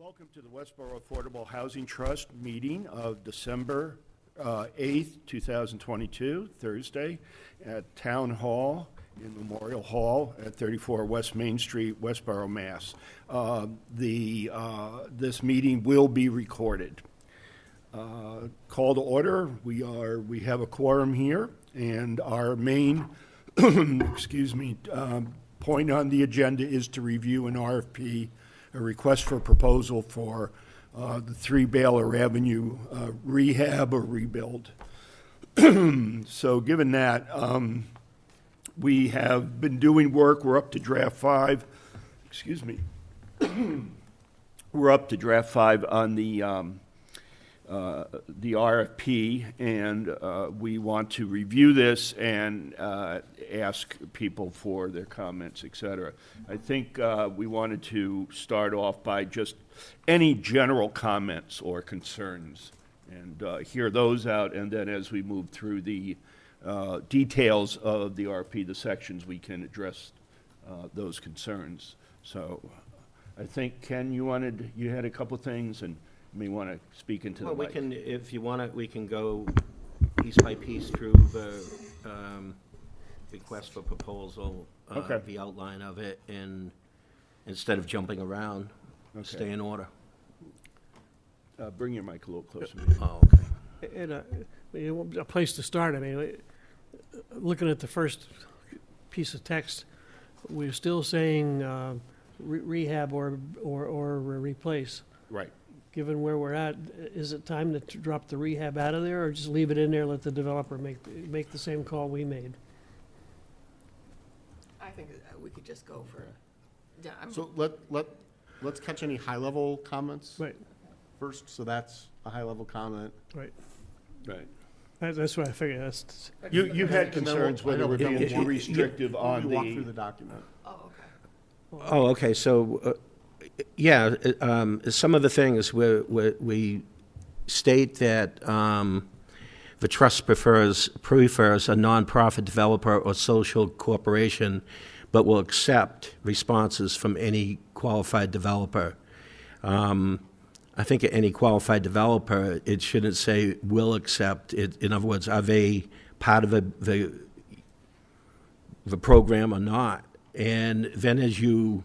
Welcome to the Westborough Affordable Housing Trust meeting of December 8th, 2022, Thursday, at Town Hall in Memorial Hall at 34 West Main Street, Westborough, Mass. This meeting will be recorded. Call to order. We have a quorum here, and our main point on the agenda is to review an RFP, a request for proposal for the 3 Baylor Avenue rehab or rebuild. So given that, we have been doing work. We're up to draft 5. Excuse me. We're up to draft 5 on the RFP, and we want to review this and ask people for their comments, et cetera. I think we wanted to start off by just any general comments or concerns and hear those out, and then as we move through the details of the RFP, the sections, we can address those concerns. So I think, Ken, you had a couple things, and you may want to speak into the mic. Well, we can, if you want it, we can go piece by piece through the request for proposal, Okay. the outline of it, and instead of jumping around, Okay. stay in order. Bring your mic a little closer. Oh, okay. And a place to start, I mean, looking at the first piece of text, we're still saying rehab or replace. Right. Given where we're at, is it time to drop the rehab out of there, or just leave it in there, let the developer make the same call we made? I think we could just go for, yeah, So let's catch any high-level comments Right, first. So that's a high-level comment. right. Right. That's what I figured, that's, You had And then concerns we'll- I whether know, we're then being we'll too restrictive on Walk through the the, document. oh, okay. Oh, okay, so, yeah, some of the things we state that the trust prefers a nonprofit developer or social corporation, but will accept responses from any qualified developer. I think any qualified developer, it shouldn't say will accept. In other words, are they part of the program or not? And then as you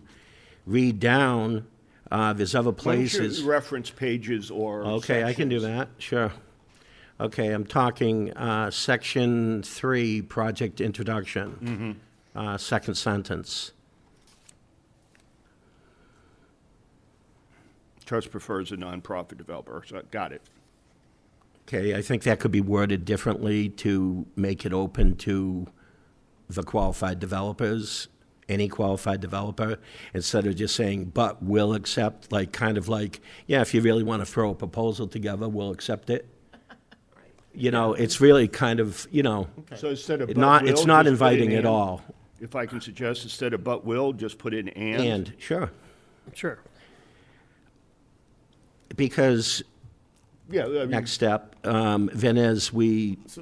read down, there's other why don't you places. reference pages or Okay, I can do sections? that, sure. Okay, I'm talking Section 3, Project Introduction, second sentence. Trust prefers a nonprofit developer, so got it. Okay, I think that could be worded differently to make it open to the qualified developers, any qualified developer, instead of just saying, but will accept, like, kind of like, yeah, if you really want to throw a proposal together, we'll accept it. You know, it's really kind of, you know, So instead of but not, will, it's not just put in inviting at and. all. If I can suggest, instead of but will, just put in and. And, sure, sure. because Yeah, I mean, next step, then as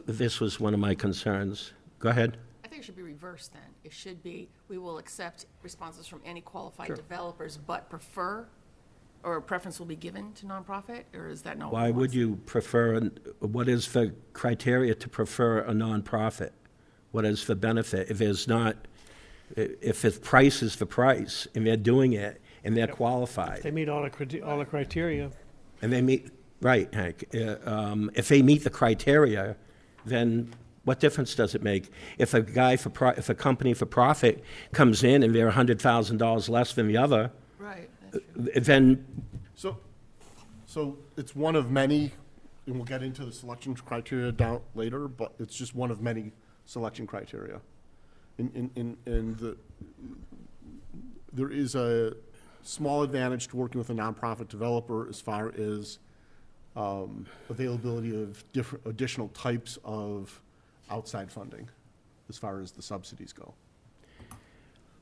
this was one of my concerns. Go ahead. I think it should be reversed then. It should be, we will accept responses from any qualified Sure. developers, but prefer, or preference will be given to nonprofit, or is that not what Why it would wants? you prefer, what is the criteria to prefer a nonprofit? What is the benefit? If there's not, if the price is the price, and they're doing it, and they're They qualified, meet all the criteria. and they meet, right, Hank, if they meet the criteria, then what difference does it make? If if a company for profit comes in and they're $100,000 less than the other, Right, that's true. then, So it's one of many, and we'll get into the selection criteria down later, but it's just one of many selection criteria. There is a small advantage to working with a nonprofit developer as far as availability of different additional types of outside funding, as far as the subsidies go.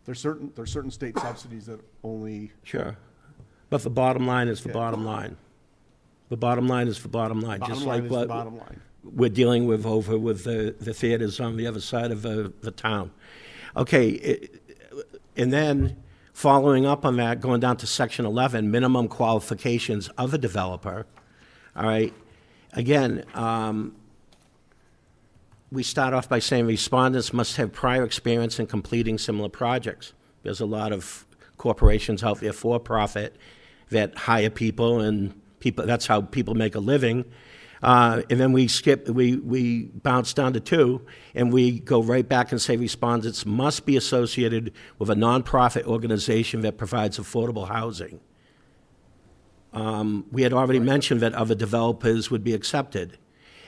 There's certain state subsidies that only. sure. But the bottom line is the Okay. bottom line. The bottom line is the bottom line, Bottom just line like is the what bottom line. we're dealing with over with the theaters on the other side of the town. Okay, and then Following up on that, going down to section 11, minimum qualifications of a developer, all right? Again, we start off by saying respondents must have prior experience in completing similar projects. There's a lot of corporations out there for-profit that hire people, and people, that's how people make a living. And then we bounce down to 2, and we go right back and say respondents must be associated with a nonprofit organization that provides affordable housing. We had already mentioned that other developers would be accepted.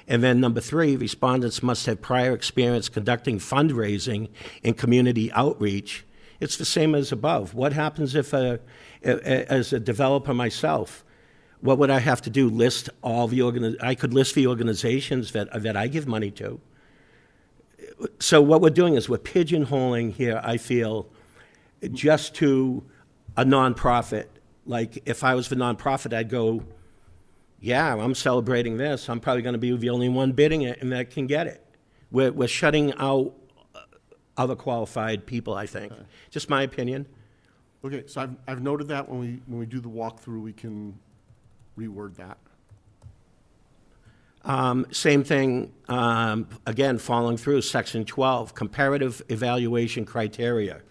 And then number 3, respondents must have prior experience conducting fundraising and community outreach. It's the same as above. What happens if, as a developer myself, what would I have to do? List all the I could list the organizations that I give money to. So what we're doing is we're pigeonholing here, I feel, just to a nonprofit. Like, if I was the nonprofit, I'd go, yeah, I'm celebrating this. I'm probably going to be the only one bidding it and that can get it. We're shutting out other qualified people, I think. Just my opinion. Okay, so I've noted that when we do the walkthrough, we can reword that. Same thing, again, following through, section 12, comparative evaluation criteria.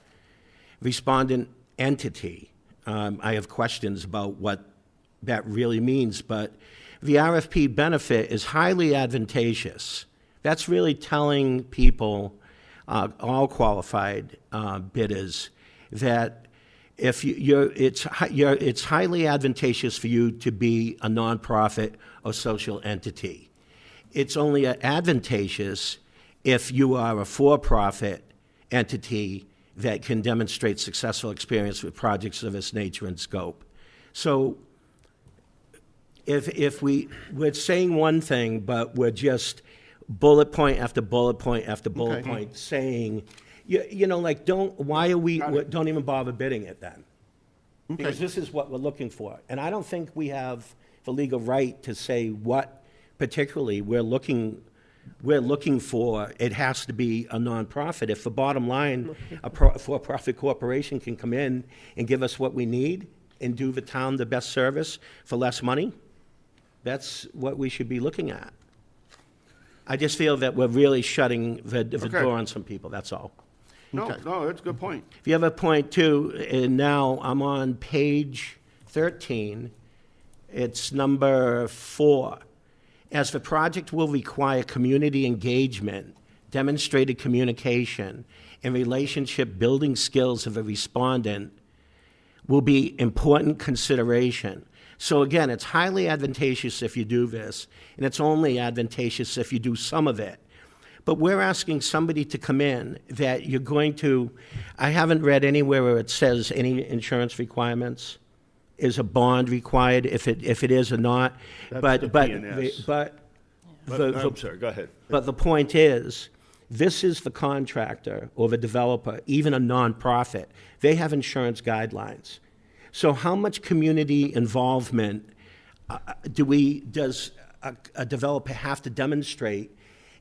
Respondent entity. I have questions about what that really means, but the RFP benefit is highly advantageous. That's really telling people, all qualified bidders, that if it's highly advantageous for you to be a nonprofit or social entity. It's only advantageous if you are a for-profit entity that can demonstrate successful experience with projects of this nature and scope. So if we're saying one thing, but we're just bullet point after bullet point after bullet Okay. point saying, you know, like, don't even bother bidding it then. Because this is what we're looking for. And I don't think we have the legal right to say what particularly we're looking for. It has to be a nonprofit. If the bottom line, a for-profit corporation can come in and give us what we need and do the town the best service for less money, that's what we should be looking at. I just feel that we're really shutting the door on some people, that's all. No, Okay. no, that's a good point. If you have a point too, and now I'm on page 13, it's number 4. As the project will require community engagement, demonstrated communication, and relationship building skills of a respondent will be important consideration. So again, it's highly advantageous if you do this, and it's only advantageous if you do some of it. But we're asking somebody to come in that you're going to, I haven't read anywhere where it says any insurance requirements. Is a bond required, if it is or not? That's the P&S. I'm sorry, go ahead. But the point is, this is the contractor or the developer, even a nonprofit. They have insurance guidelines. So how much community involvement does a developer have to demonstrate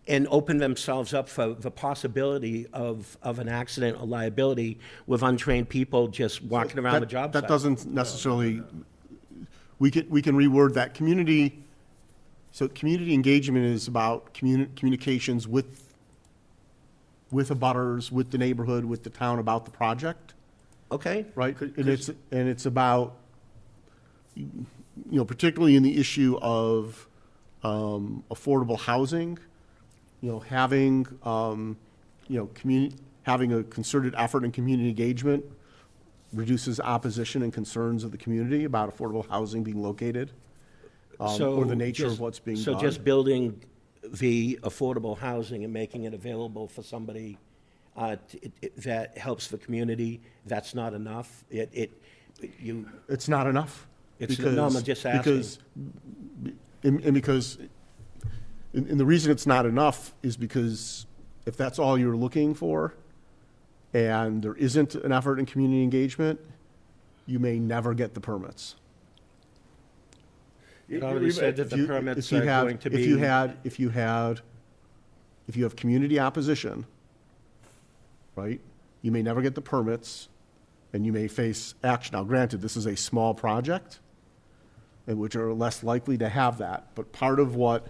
and open themselves up for the possibility of an accident or liability with untrained people just walking around the job site? That doesn't necessarily, we can reword that. Community engagement is about communications with abutters, with the neighborhood, with the town about the project, Okay, right? And it's about, particularly in the issue of affordable housing, having having a concerted effort in community engagement reduces opposition and concerns of the community about affordable housing being located, or the nature of what's being done. So just building the affordable housing and making it available for somebody that helps the community, that's not enough? It's not enough. No, I'm just asking. And the reason it's not enough is because if that's all you're looking for, and there isn't an effort in community engagement, you may never get the permits. It already said that the permits are going to be... If you have community opposition, right, you may never get the permits, and you may face action. Now, granted, this is a small project, and which are less likely to have that, but part of what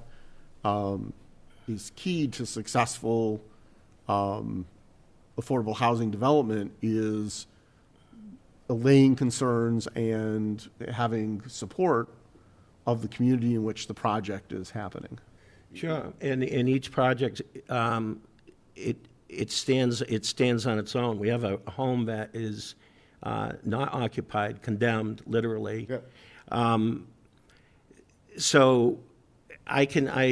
is key to successful affordable housing development is allaying concerns and having support of the community in which the project is happening. Sure, and each project, it stands on its own. We have a home that is not occupied, condemned, literally. Yeah. So I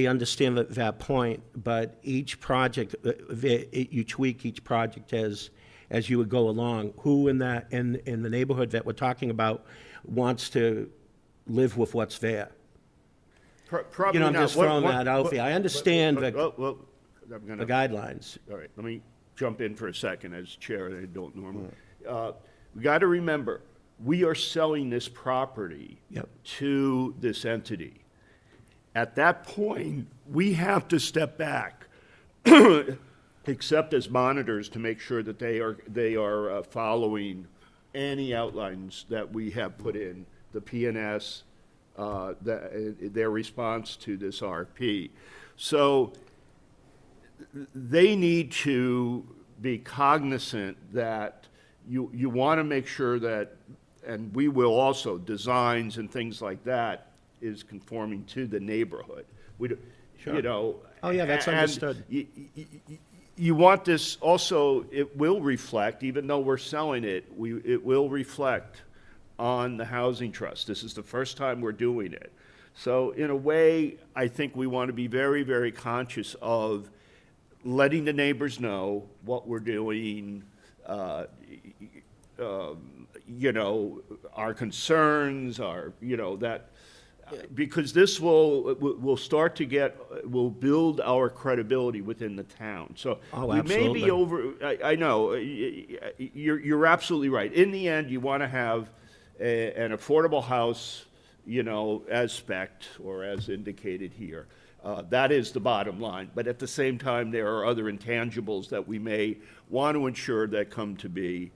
understand that point, but each project, you tweak each project as you would go along. Who in the neighborhood that we're talking about wants to live with what's there? Probably You know, I'm not. just throwing that out there. I understand the I'm gonna- guidelines. All right, let me jump in for a second as chair, I don't normally. We got to remember, we are selling this property Yep. to this entity. At that point, we have to step back, except as monitors to make sure that they are following any outlines that we have put in, the PNS, their response to this RFP. So they need to be cognizant that you want to make sure that, and we will also, designs and things like that is conforming to the neighborhood. You know. Oh, yeah, that's and understood. You want this also, it will reflect, even though we're selling it, it will reflect on the housing trust. This is the first time we're doing it. So in a way, I think we want to be very, very conscious of letting the neighbors know what we're doing, you know, our concerns, because this will start to will build our credibility within the town. So Oh, we may be absolutely. I know, you're absolutely right. In the end, you want to have an affordable house, you know, as spec'd or as indicated here. That is the bottom line. But at the same time, there are other intangibles that we may want to ensure that come to be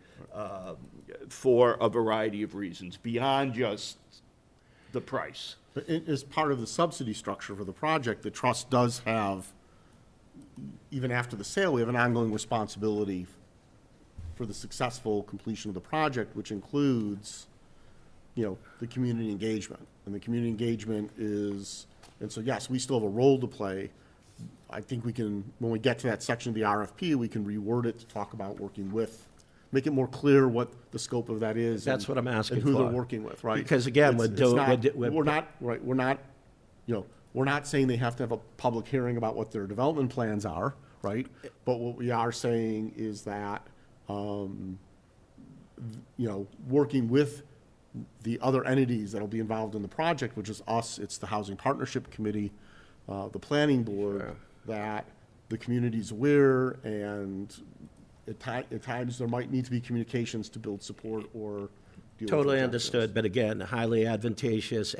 for a variety of reasons, beyond just the price. But as part of the subsidy structure for the project, the trust does have, even after the sale, we have an ongoing responsibility for the successful completion of the project, which includes, you know, the community engagement. And the community engagement is, and so yes, we still have a role to play. I think we can, when we get to that section of the RFP, we can reword it to talk about working with, make it more clear what the scope of that is. That's what I'm asking And who they're for. working with, right? Because again, It's we're we're not saying they have to have a public hearing about what their development plans are, right? But what we are saying is that, you know, working with the other entities that'll be involved in the project, which is us, it's the Housing Partnership Committee, the Planning Board, Sure. that the community's aware, and at times there might need to be communications to build support or deal with Totally objections. understood, but again, highly advantageous,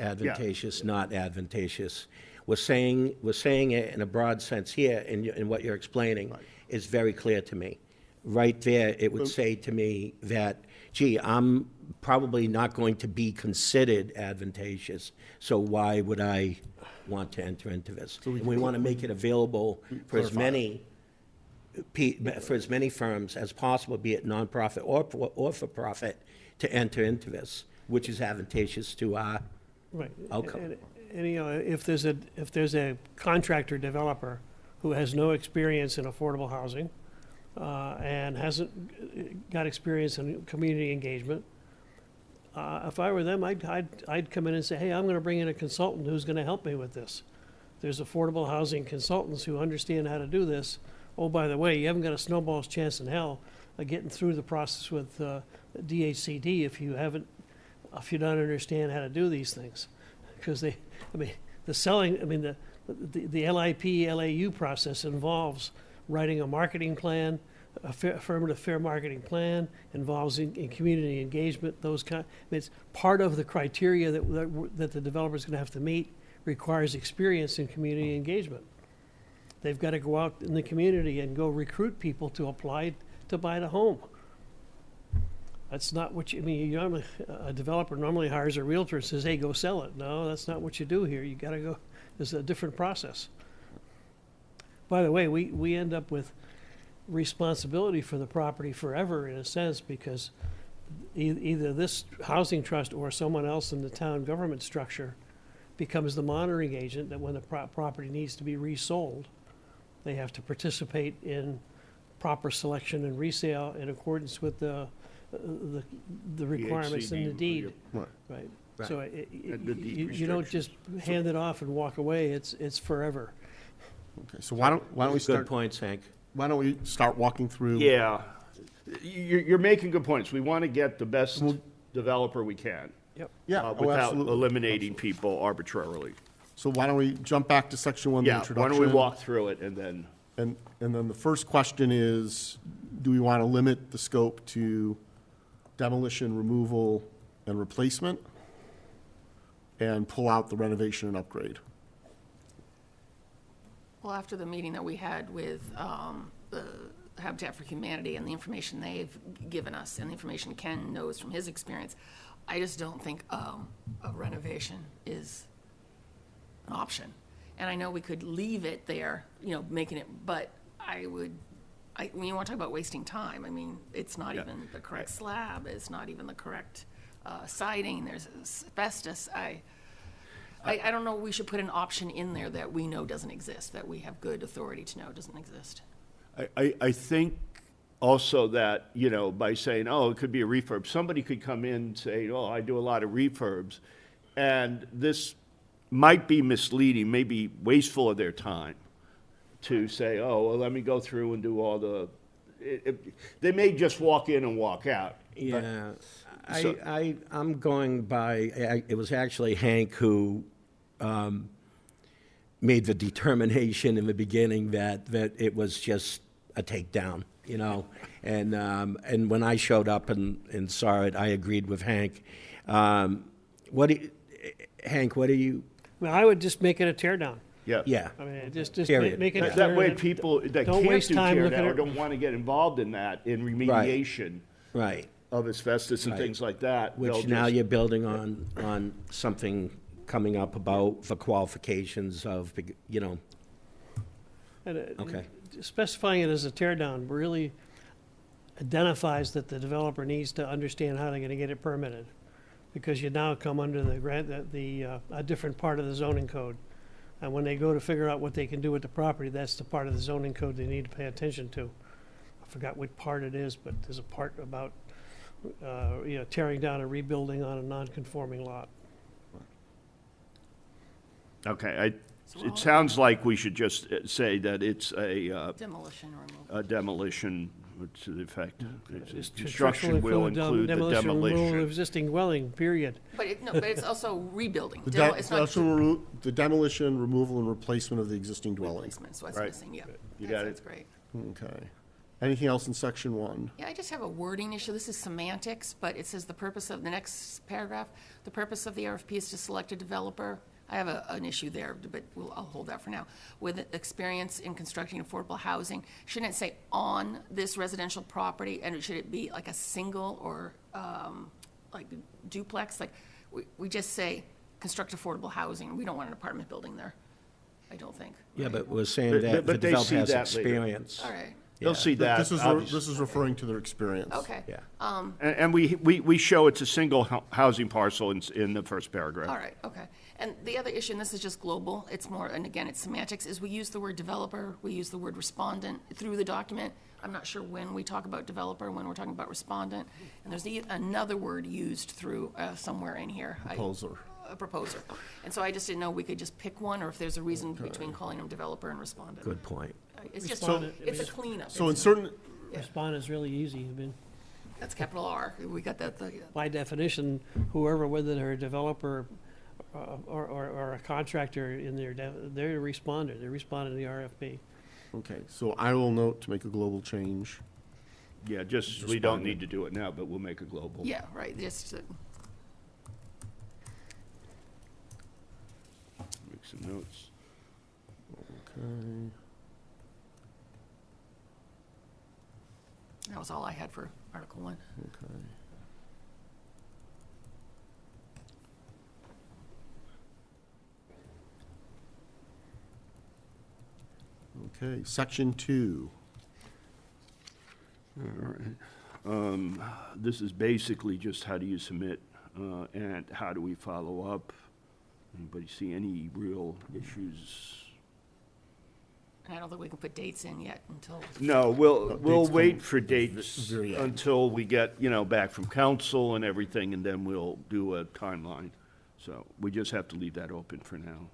not advantageous. We're saying it in a broad sense here, in what you're explaining, Right. is very clear to me. Right there, it would say to me that, gee, I'm probably not going to be considered advantageous, so why would I want to enter into this? And we want to make it available for as many firms as possible, be it nonprofit or for-profit, to enter into this, which is advantageous to our Right. outcome. And, you know, if there's a contractor developer who has no experience in affordable housing, and hasn't got experience in community engagement, if I were them, I'd come in and say, hey, I'm gonna bring in a consultant who's gonna help me with this. There's affordable housing consultants who understand how to do this. Oh, by the way, you haven't got a snowball's chance in hell of getting through the process with DHCD if you don't understand how to do these things. Because the LIP, LAU process involves writing a marketing plan, affirmative fair marketing plan, involves in community engagement, it's part of the criteria that the developer's gonna have to meet, requires experience in community engagement. They've got to go out in the community and go recruit people to apply to buy the home. That's not what you, I mean, you normally, a developer normally hires a realtor and says, hey, go sell it. No, that's not what you do here. You gotta go, it's a different process. By the way, we end up with responsibility for the property forever in a sense because either this housing trust or someone else in the town government structure becomes the monitoring agent that when the property needs to be resold, they have to participate in proper selection and resale in accordance with the requirements in the HCD, deed. Right. Right. Right. So And the deed you don't just hand it off and walk away. It's forever. Okay, so why don't we Good start, points, Hank. why don't we start walking through? Yeah, you're making good points. We want to get the best developer we can. Yep. Yeah, oh, Without absolutely. eliminating people arbitrarily. So why don't we jump back to section one, the Yeah, introduction? why don't we walk through it and then, And then the first question is, do we want to limit the scope to demolition, removal, and replacement? And pull out the renovation and upgrade? Well, after the meeting that we had with the Habitat for Humanity and the information they've given us and the information Ken knows from his experience, I just don't think a renovation is an option. And I know we could leave it there, making it, but when you want to talk about wasting time, I mean, it's not even the correct slab, it's not even the correct siding, there's asbestos. I don't know, we should put an option in there that we know doesn't exist, that we have good authority to know doesn't exist. I think also that, by saying, oh, it could be a refurb, somebody could come in and say, oh, I do a lot of refurbs, and this might be misleading, maybe wasteful of their time, to say, oh, well, let me go through and do all the, they may just walk in and walk out. Yeah, So- I'm going by, it was actually Hank who made the determination in the beginning that it was just a takedown, and when I showed up and saw it, I agreed with Hank. Hank, what do you, Well, I would just make it a tear down. yeah, I mean, just Period. make it That clear way people that don't can't waste do time tear looking down or at- don't want to get involved in that, in remediation right. of asbestos and Right. things like that. they'll Which now just- you're building on something coming up about the qualifications of, And, Okay. Specifying it as a tear down really identifies that the developer needs to understand how they're gonna get it permitted. Because you now come under a different part of the zoning code. And when they go to figure out what they can do with the property, that's the part of the zoning code they need to pay attention to. I forgot what part it is, but there's a part about, tearing down and rebuilding on a non-conforming lot. Okay, So all- it sounds like we should just say that it's Demolition or removal. a demolition to the effect. Just Construction will include the removal of demolition. existing dwelling, period. But it's also rebuilding. The It's not the demolition, removal, and replacement of the existing dwelling. replacement, so it's Right. missing, yeah. You That got it. sounds great. Okay. Anything else in section one? Yeah, I just have a wording issue. This is semantics, but it says the purpose of, the next paragraph, the purpose of the RFP is to select a developer. I have an issue there, but I'll hold that for now. With experience in constructing affordable housing, shouldn't it say on this residential property? And should it be like a single or like duplex? Like, we just say construct affordable housing. We don't want an apartment building there, I don't think. yeah, right? but we're saying But- that the but they developer see has that later. experience. All right, They'll Yeah. see that, This obviously. is referring to their experience. okay. Yeah. And we show it's a single housing parcel in the first paragraph. All right, okay. And the other issue, and this is just global, it's more, and again, it's semantics, is we use the word developer, we use the word respondent through the document. I'm not sure when we talk about developer, when we're talking about respondent. And there's another word used through somewhere in here. Proposer. A proposer. And so I just didn't know we could just pick one, or if there's a reason between calling them developer and respondent. Good point. It's just, Respondent, it's a cleanup. So in It's- certain, Yeah. Respond is really easy. I mean, That's capital R. We got that, by definition, whoever, whether they're a developer or a contractor in there, they're a responder. They're responding to the RFP. okay, so I will note to make a global change. Yeah, just, we don't need to do it now, but we'll make a global. yeah, right, just, Make some notes. Okay. that was all I had for Article 1. Okay. Okay, section 2. All right. This is basically just how do you submit, and how do we follow up? Anybody see any real issues? And I don't think we can put dates in yet until, No, we'll dates wait come for dates very end. until we get, back from council and everything, and then we'll do a timeline. So we just have to leave that open for now.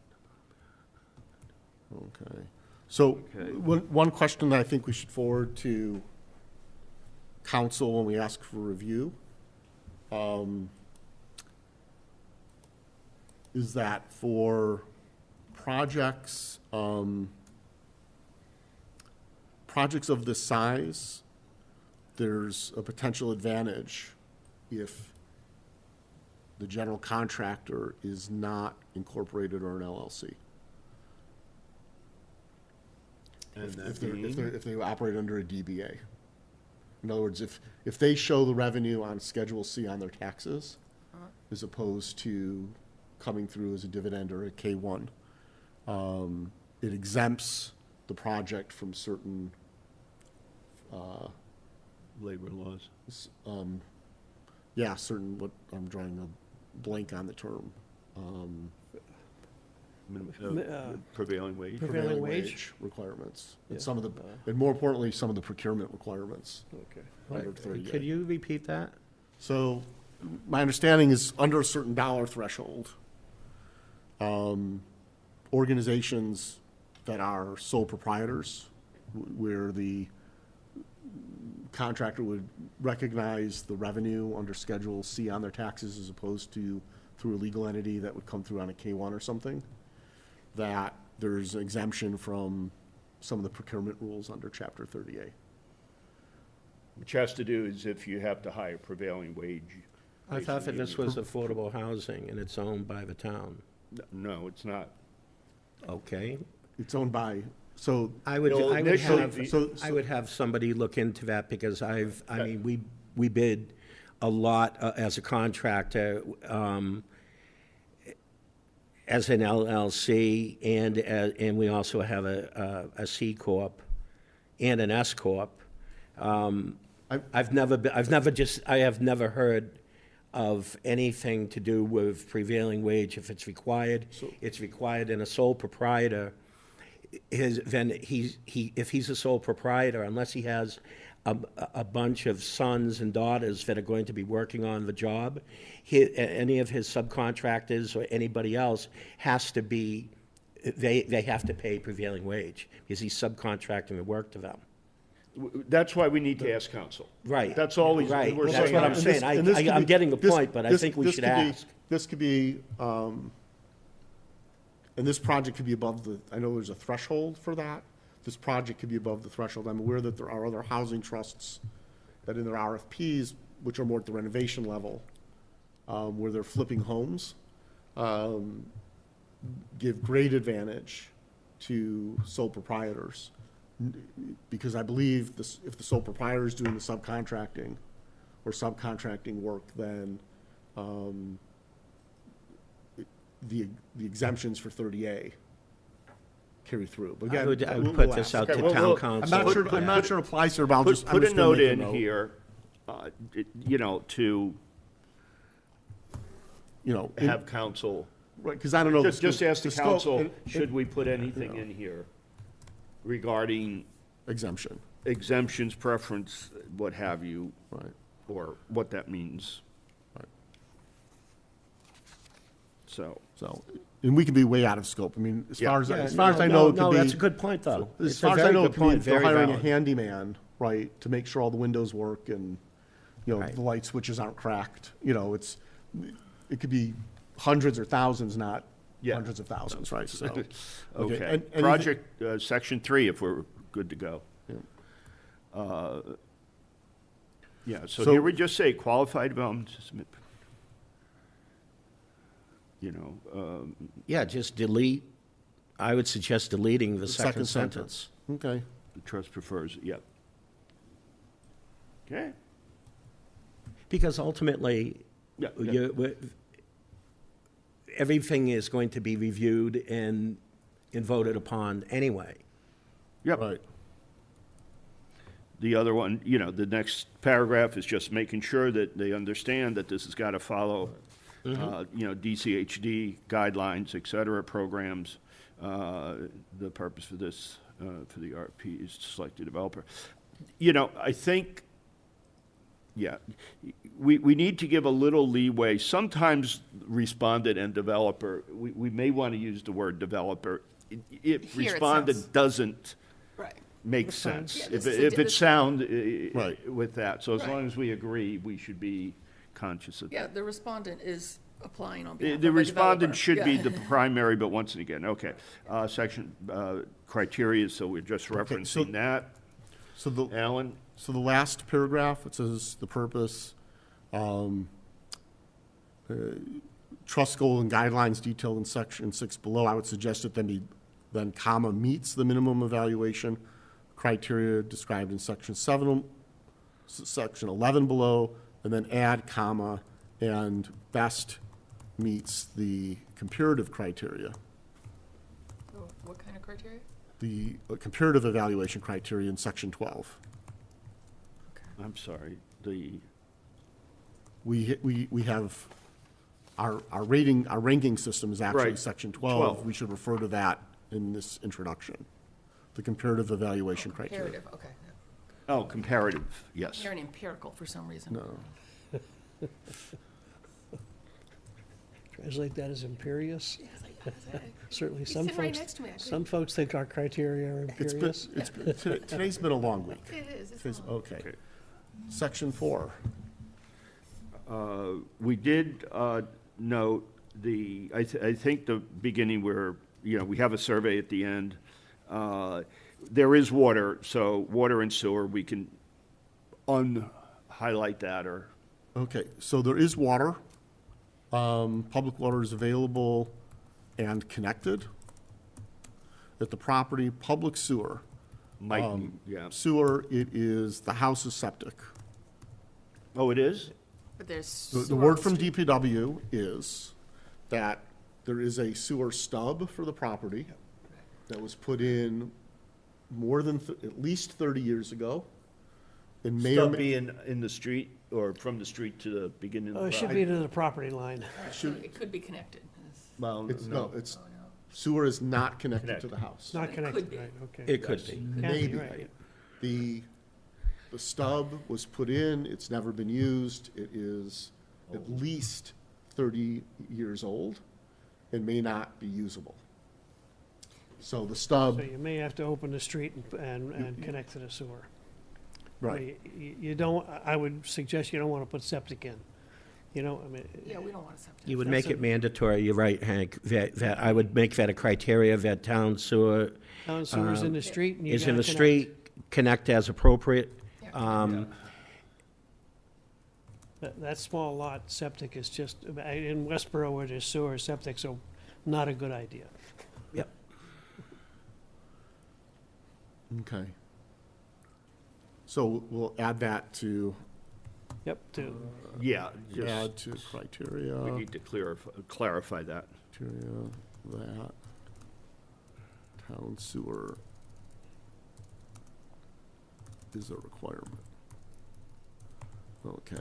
Okay. So, Okay. one question that I think we should forward to council when we ask for review, is that for projects, projects of this size, there's a potential advantage if the general contractor is not incorporated or an LLC. And If they operate under a DBA. In other words, if they show the revenue on Schedule C on their taxes, as opposed to coming through as a dividend or a K-1, it exempts the project from certain, labor laws. certain, what, I'm drawing a blank on the term. Prevailing wage. Prevailing wage? Requirements. And Yeah. some of the, and more importantly, some of the procurement requirements. Okay. under 30A. Could you repeat that? So, my understanding is under a certain dollar threshold, organizations that are sole proprietors, where the contractor would recognize the revenue under Schedule C on their taxes as opposed to through a legal entity that would come through on a K-1 or something, that there's exemption from some of the procurement rules under Chapter 30A. Which has to do is if you have to hire prevailing wage. I thought that this basically. was affordable housing and it's owned by the town. No, it's not. Okay. It's owned by, so, I would, It'll I would initially have, be- I would have somebody look into that because I mean, we bid a lot as a contractor, as an LLC and we also have a C Corp and an S Corp. I have never heard of anything to do with prevailing wage. If it's required, it's required in a sole proprietor. If he's a sole proprietor, unless he has a bunch of sons and daughters that are going to be working on the job, any of his subcontractors or anybody else has to be, they have to pay prevailing wage because he's subcontracting the work to them. That's why we need to ask council. Right. That's all we're Right. saying. That's what I'm And this- saying. and this could I'm be- getting the this- point, but I this- think we this should could be- ask. This could be, and this project could be above the, I know there's a threshold for that. This project could be above the threshold. I'm aware that there are other housing trusts that in their RFPs, which are more at the renovation level, where they're flipping homes, give great advantage to sole proprietors. Because I believe this, if the sole proprietor is doing the subcontracting or subcontracting work, then the exemptions for 30A carry through. But again, I would we'll put this ask. out Okay, to well, town well, council. I'm not sure it applies here, but I'm Put just a gonna note make a in note. here, to You know, have council, right, because I don't know. just ask the scope- council, and- should we put anything in here regarding Exemption, exemptions, preference, what have you, right. or what that means. Right. So, So, and we could be way out of scope. I mean, as Yeah. far as, Yeah, as far as I no, know, it no, could be. that's a good point, though. As It's a far as I very know, good it could be, point, if they're very hiring a valid. handyman, right, to make sure all the windows work and, you know, Right. the light switches aren't cracked, you know, it could be hundreds or thousands, not Yeah. hundreds of thousands, right, so. okay, and project, section 3, if we're good to go. Yeah. Yeah, so So- here we just say qualified development to submit, Yeah, just delete, I would suggest deleting the second sentence. Okay, the trust prefers, yep. Okay, Because ultimately, Yeah, everything is going to be reviewed and voted upon anyway. Yep. Right. The other one, you know, the next paragraph is just making sure that they understand that this has got to follow, you know, DCHD guidelines, et cetera, programs. The purpose for this, for the RP is to select a developer. You know, I think, yeah, we need to give a little leeway. Sometimes respondent and developer, we may want to use the word developer. If Here it respondent sounds- doesn't Right. make fine. sense, Yeah, if this is a if di- it's sound Right. with that. So as long Right. as we agree, we should be conscious of Yeah, that. the respondent is applying on behalf of The a respondent developer. should be Yeah. the primary, but once again, okay. Section, criteria, so we're just so- referencing that. So the, Alan? so the last paragraph, it says the purpose, trust goal and guidelines detailed in section 6 below. I would suggest that then comma meets the minimum evaluation criteria described in section 7, section 11 below, and then add comma and best meets the comparative criteria, Oh, what kind of criteria? the comparative evaluation criteria in section 12. I'm sorry, We have, our ranking system is actually Right, section 12. 12. We should refer to that in this introduction, the comparative evaluation criteria. Comparative, okay. oh, comparative, yes. You're an empirical for some reason. No. Translate that as imperious. Yeah, it's like, what is that? Certainly He's some sitting right folks, next to me. I some folks think our criteria are It's been, imperious. today's been a long week. It is, it's Today's- long. Okay. Section 4. We did note I think the beginning where, you know, we have a survey at the end. There is water, so water and sewer, we can highlight that or, Okay, so there is water. Public water is available and connected at the property. Public sewer. might, yeah. Sewer, it is the house's septic. Oh, it is? But there's. The sewer word on from street. DPW is that there is a sewer stub for the property that was put in more than, at least 30 years ago. It may or Stub may, being in the street or from the street to the beginning Oh, of it the should property? be to the property line. It could be connected. It's- Well, it's, no, it's, oh, no. sewer is not connected to Connected. the house. Not It connected, could be. right, okay. It could be. Can be, Maybe. right. The stub was put in, it's never been used, it is at least 30 years old and may not be usable. So the stub, So you may have to open the street and connect to the sewer. right, You don't, I would suggest you don't want to put septic in. You know, I mean. Yeah, we don't want to septic. You would That's make it a- mandatory, you're right, Hank, that I would make that a criteria, that town sewer Town sewer's in the street and you is in gotta the connect. street, connect as appropriate. Yeah. That small lot septic is just, in Westborough where there's sewer, septic's not a good idea. Yep. okay. So we'll add that to, Yep, to, Yeah, just, add to criteria, we need to clarify that. criteria, that town sewer is a requirement. Okay.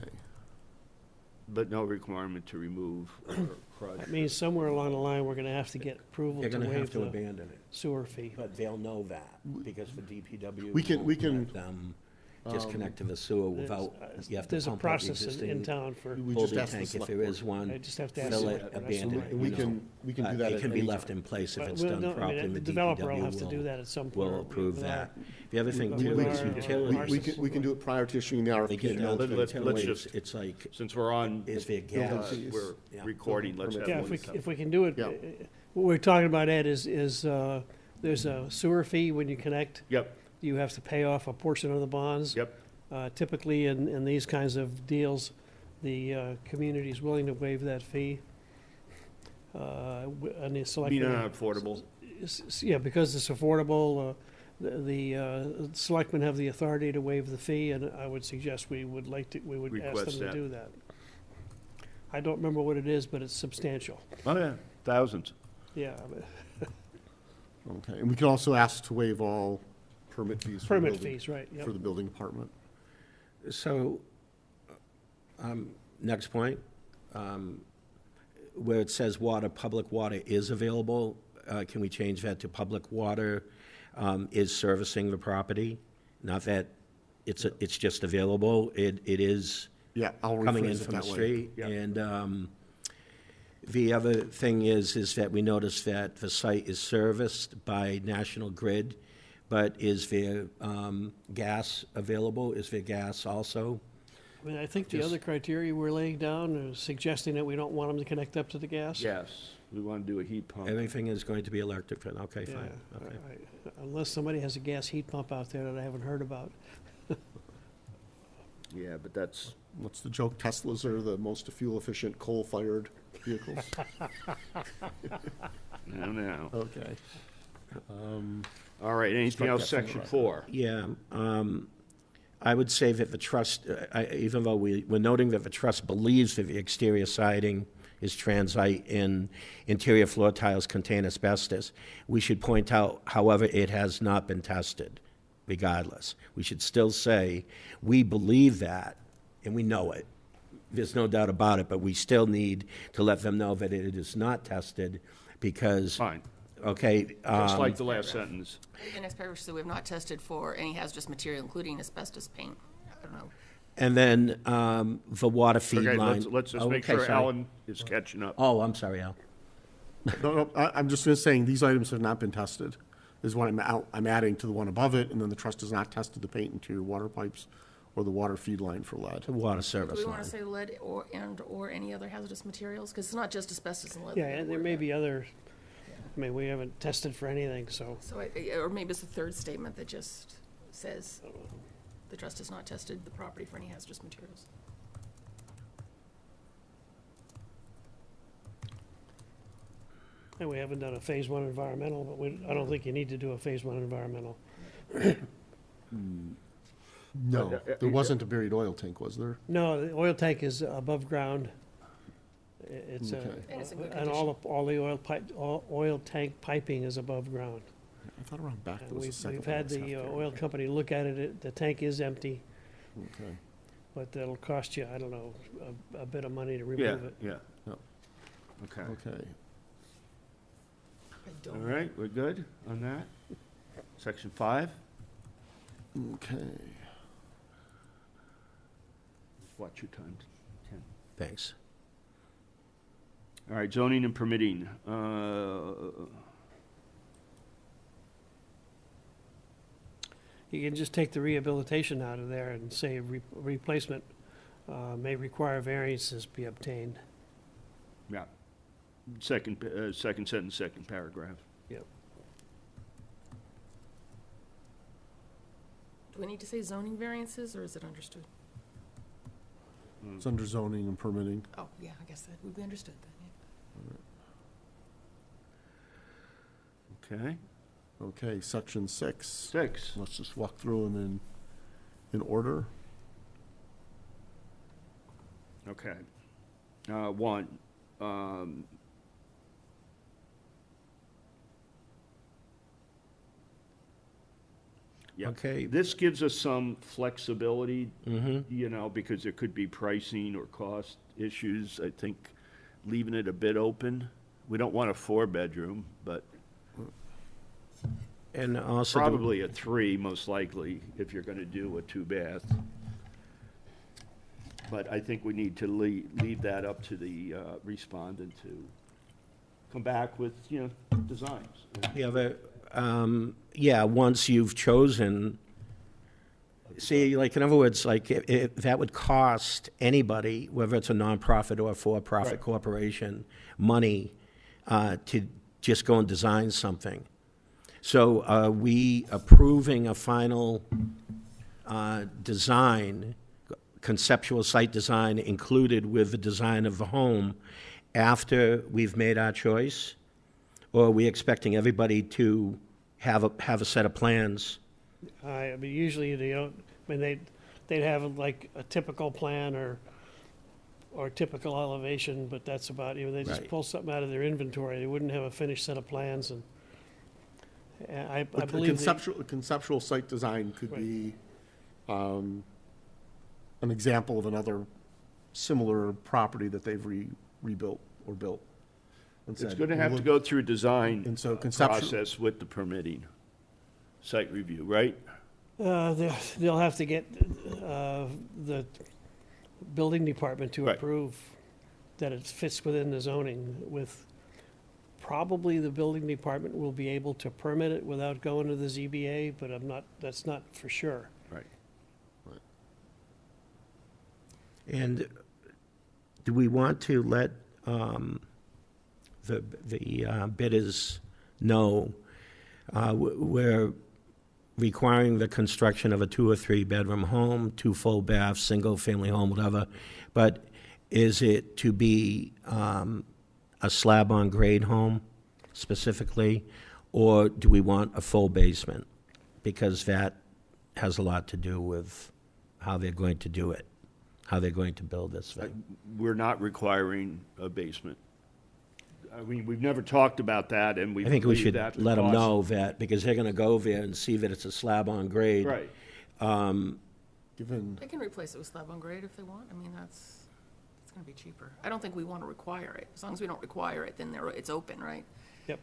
But no requirement to remove or crush. that means somewhere along the line, we're gonna have to get approval They're to gonna have waive to the abandon it, sewer fee. but they'll know that, because for DPW. We can- we won't can, let them just connect to the sewer without, you have to There's a pump up the process in existing town for, We just holding asked the tank if select there board. is one. I just have to ask. Fill the- it, that's abandon the- it, And we you can, know. we can do that It at can be any left time. in place if But it's we'll done know- I mean, properly, and the the developer will DPW have to do that at some point. will approve with that. our- The other thing with too our- is our utilities. We can do it prior to issuing the They RFP. get down to let's utilities, just- it's like, Since we're on, is there gas? we're Yeah. recording, let's have Yeah, one. if we can do it, Yeah. what we're talking about, Ed, is, there's a sewer fee when you connect. Yep, You have to pay off a portion of the bonds. yep, Typically, in these kinds of deals, the community is willing to waive that fee. And the being selectmen, unaffordable. yeah, because it's affordable, the selectmen have the authority to waive the fee, and I would suggest we would ask Request them to that. do that. I don't remember what it is, but it's substantial. Oh, yeah, thousands. Yeah, but Okay, and we can also ask to waive all permit fees. Permit fees, right, yep. For the building department. So, next point, where it says water, public water is available, can we change that to public water is servicing the property? Not that it's just available, it is Yeah, I'll coming in rephrase it from the that way. street. Yeah. And the other thing is that we noticed that the site is serviced by National Grid, but is there gas available? Is there gas also? I mean, I think the Just- other criteria we're laying down is suggesting that we don't want them to connect up to the gas. Yes, we want to do a heat pump. Everything is going to be electric, then, okay, Yeah, fine, okay. right. Unless somebody has a gas heat pump out there that I haven't heard about. Yeah, but that's, What's the joke? Teslas are the most fuel-efficient coal-fired vehicles? I don't know. Okay. All right, anything Strike else, that from the section record. 4? Yeah, I would say that the trust, even though we're noting that the trust believes that the exterior siding is transite and interior floor tiles contain asbestos, we should point out, however, it has not been tested, regardless. We should still say, we believe that, and we know it. There's no doubt about it, but we still need to let them know that it is not tested, because, Fine, okay, just like the last sentence. The next paragraph says we have not tested for any hazardous material, including asbestos paint. I don't know. and then the water feed Okay, line. let's just Oh, make okay, sure sorry. Alan is catching up. Oh, I'm sorry, Al. No, I'm just saying, these items have not been tested, is what I'm adding to the one above it, and then the trust has not tested the paint interior water pipes or the water feed line for lead. The water Do service we want line. to say lead or any other hazardous materials? Because it's not just asbestos and lead. Yeah, and there may be other, I mean, we haven't tested for anything, so. So, or maybe it's the third statement that just says the trust has not tested the property for any hazardous materials. And we haven't done a phase one environmental, but I don't think you need to do a phase one environmental. No, there wasn't a buried oil tank, was there? No, the oil tank is above ground. It's, Okay. And it's in good and all the oil tank piping is above ground. I thought around back there And was a we've second had one that's the half buried. oil company look at it, the tank is empty, Okay. but that'll cost you, I don't know, a bit of money to Yeah, remove it. yeah. Yep. Okay. Okay. I All don't. right, we're good on that? Section 5? Okay. Watch your time, Ken. Thanks. All right, zoning and permitting. You can just take the rehabilitation out of there and say replacement may require variances be obtained. Yeah. Second sentence, second paragraph. Yep. Do we need to say zoning variances, or is it understood? It's under zoning and permitting. Oh, yeah, I guess that would be understood then, Okay. Okay, section 6. 6. Let's just walk through them in order. Okay. 1, yeah. Okay. This gives us some flexibility, Mm-hmm. you know, because there could be pricing or cost issues. I think leaving it a bit open. We don't want a 4-bedroom, but And also. probably a 3, most likely, if you're gonna do a 2-bath. But I think we need to leave that up to the respondent to come back with, you know, designs. Yeah, once you've chosen, see, like, in other words, like, that would cost anybody, whether it's a nonprofit or a for-profit Right. corporation, money to just go and design something. So are we approving a final design, conceptual site design included with the design of the home after we've made our choice? Or are we expecting everybody to have a set of plans? I mean, usually they don't, I mean, they'd have like a typical plan or typical elevation, but that's about, you know, they just Right. pull something out of their inventory. They wouldn't have a finished set of plans I But a believe that, conceptual site design could Right. be an example of another similar property that they've rebuilt or built. and It's said, going to we have to look- go through a design And so conceptual- process with the permitting site review, right? they'll have to get the building department to Right. approve that it fits within the zoning with, probably the building department will be able to permit it without going to the ZBA, but that's not for sure. Right. And do we want to let the bidders know we're requiring the construction of a 2 or 3 bedroom home, 2 full baths, single-family home, whatever, but is it to be a slab-on-grade home specifically, or do we want a full basement? Because that has a lot to do with how they're going to do it, how they're going to build this thing. We're not requiring a basement. I mean, we've never talked about that, and we I think we believe should that the let them cost- know that, because they're gonna go there and see that it's a slab-on-grade. Right. Given, They can replace it with slab on grade if they want. I mean, it's gonna be cheaper. I don't think we want to require it. As long as we don't require it, then it's open, right? Yep.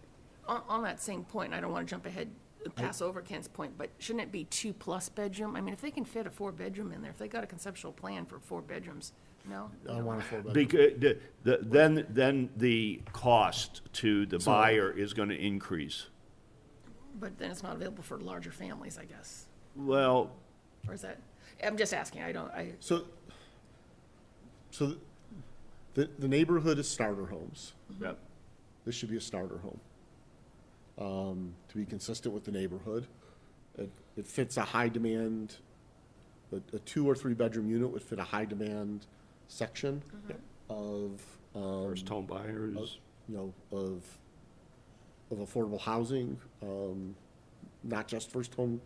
On that same point, I don't want to jump ahead, pass over Ken's point, but shouldn't it be 2+ bedroom? I mean, if they can fit a 4-bedroom in there, if they got a conceptual plan for 4 bedrooms, no? I want a 4-bedroom. Because then the cost to the buyer is going to increase. But then it's not available for larger families, I guess. Well, Or is that, I'm just asking, So the neighborhood is starter homes. yep. This should be a starter home. To be consistent with the neighborhood. It fits a high demand, a 2 or 3 bedroom unit would fit a high demand section of, First home buyers. of affordable housing, not just first home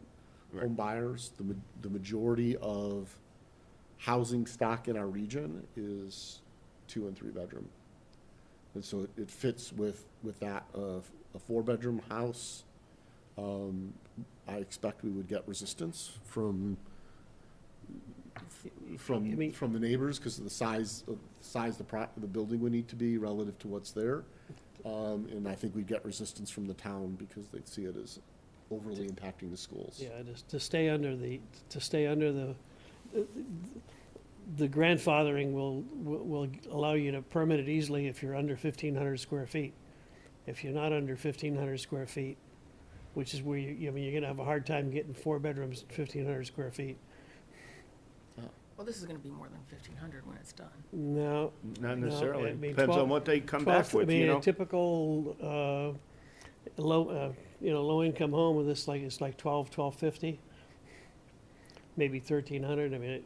buyers. The majority of housing stock in our region is 2 and 3 bedroom. And so it fits with that of a 4-bedroom house. I expect we would get resistance from the neighbors because of the size the building would need to be relative to what's there. And I think we'd get resistance from the town because they'd see it as overly impacting the schools. Yeah, just to stay under the grandfathering will allow you to permit it easily if you're under 1,500 square feet. If you're not under 1,500 square feet, which is where you're gonna have a hard time getting 4 bedrooms, 1,500 square feet. well, this is gonna be more than 1,500 when it's done. No. Not no, necessarily. I mean, Depends 12 on what they come 12 back with, I mean, you know? a typical, low-income home with this, it's like 1,250, maybe 1,300, I mean,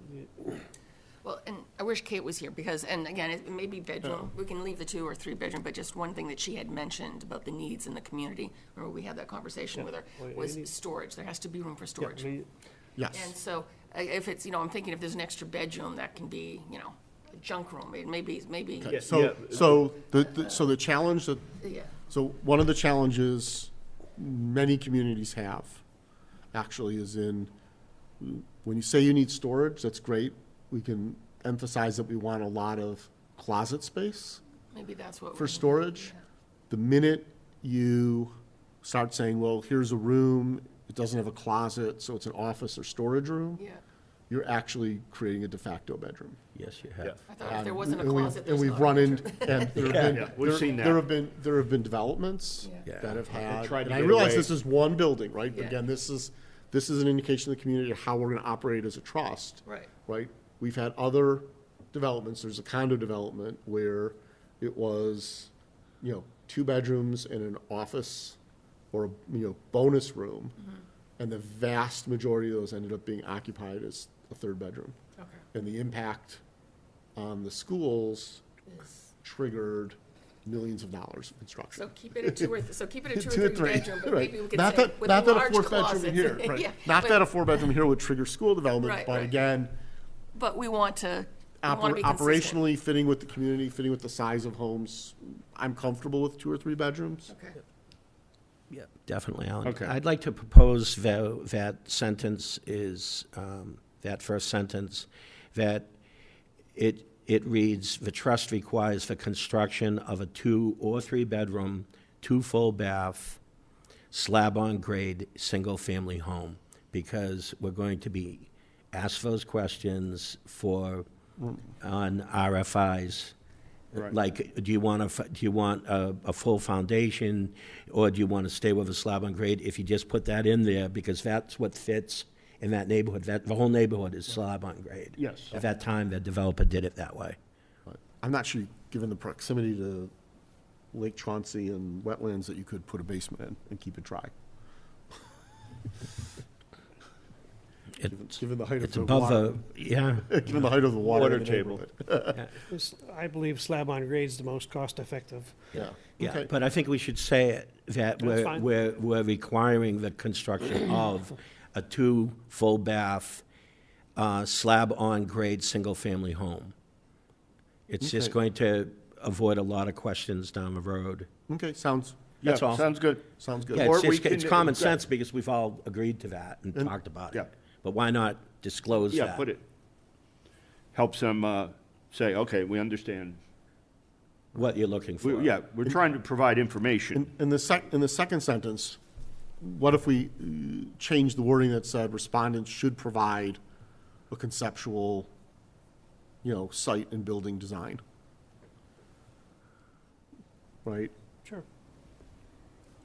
Well, and I wish Kate was here because, and again, it may be bedroom, we can leave the 2 or 3 bedroom, but just one thing that she had mentioned about the needs in the community, remember we had that conversation with her, Well, you was need- storage, there has to be room for yeah, storage. I mean, Yes. And so, if it's, I'm thinking if there's an extra bedroom, that can be, a junk room, maybe, Yeah. So the challenge that, yeah. so one of the challenges many communities have actually is in, when you say you need storage, that's great. We can emphasize that we want a lot of closet space Maybe that's what. for we- storage. yeah. The minute you start saying, well, here's a room, it doesn't have a closet, so it's an office or storage room, Yeah, you're actually creating a de facto bedroom. Yes, you Yeah. have. I thought if there wasn't a And we've- closet, And there's we've not run a in, bedroom. and there have been. Yeah, we've there- seen that. There have been developments Yeah. that have had, tried to and I get realize away. this is one building, right? But Yeah. again, this is an indication to the community of how we're gonna operate as a trust. Right. Right? We've had other developments, there's a condo development where it was, 2 bedrooms and an office or, bonus room. Mm-hmm. And the vast majority of those ended up being occupied as a 3rd bedroom. Okay. And the impact on the schools Is- triggered millions of dollars of construction. So keep it at 2 or 3 Two or three, bedroom, but right. maybe we could Not say that- with not a that a large 4th bedroom closet. here, right. Yeah, Not but- that a 4-bedroom here would trigger school development, Right, but right. again, But we want to be consistent. operationally fitting with the community, fitting with the size of homes, I'm comfortable with 2 or 3 bedrooms. Okay. Yeah, definitely, Alan. Okay. I'd like to propose that sentence is, that first sentence, that it reads, "The trust requires the construction of a 2 or 3 bedroom, 2 full bath, slab-on-grade, single-family home," because we're going to be asked those questions on RFIs. Right. Like, do you want a full foundation, or do you want to stay with a slab on grade? If you just put that in there, because that's what fits in that neighborhood, the whole neighborhood is slab on grade. Yes. At that time, the developer did it that way. I'm not sure, given the proximity to Lake Chauncey and wetlands, that you could put a basement in and keep it dry. Given the height of It's the above water. yeah. Given the height of the water Water in the table. neighborhood. I believe slab-on grade's the most cost-effective. Yeah. Yeah, Okay. but I think we should say it, that That's fine. we're requiring the construction of a 2 full bath, slab-on-grade, single-family home. It's just Okay. going to avoid a lot of questions down the road. Okay, sounds That's Yeah, all. sounds good. sounds good. Yeah, Or it's we just, it's can- common yeah. sense, because we've all agreed to that and talked about yeah. it. But why not disclose that? Yeah, put it, helps them say, okay, we understand. What you're looking for. Yeah, we're trying to provide information. In the second sentence, what if we change the wording that said respondents should provide a conceptual, site and building design? Right? Sure.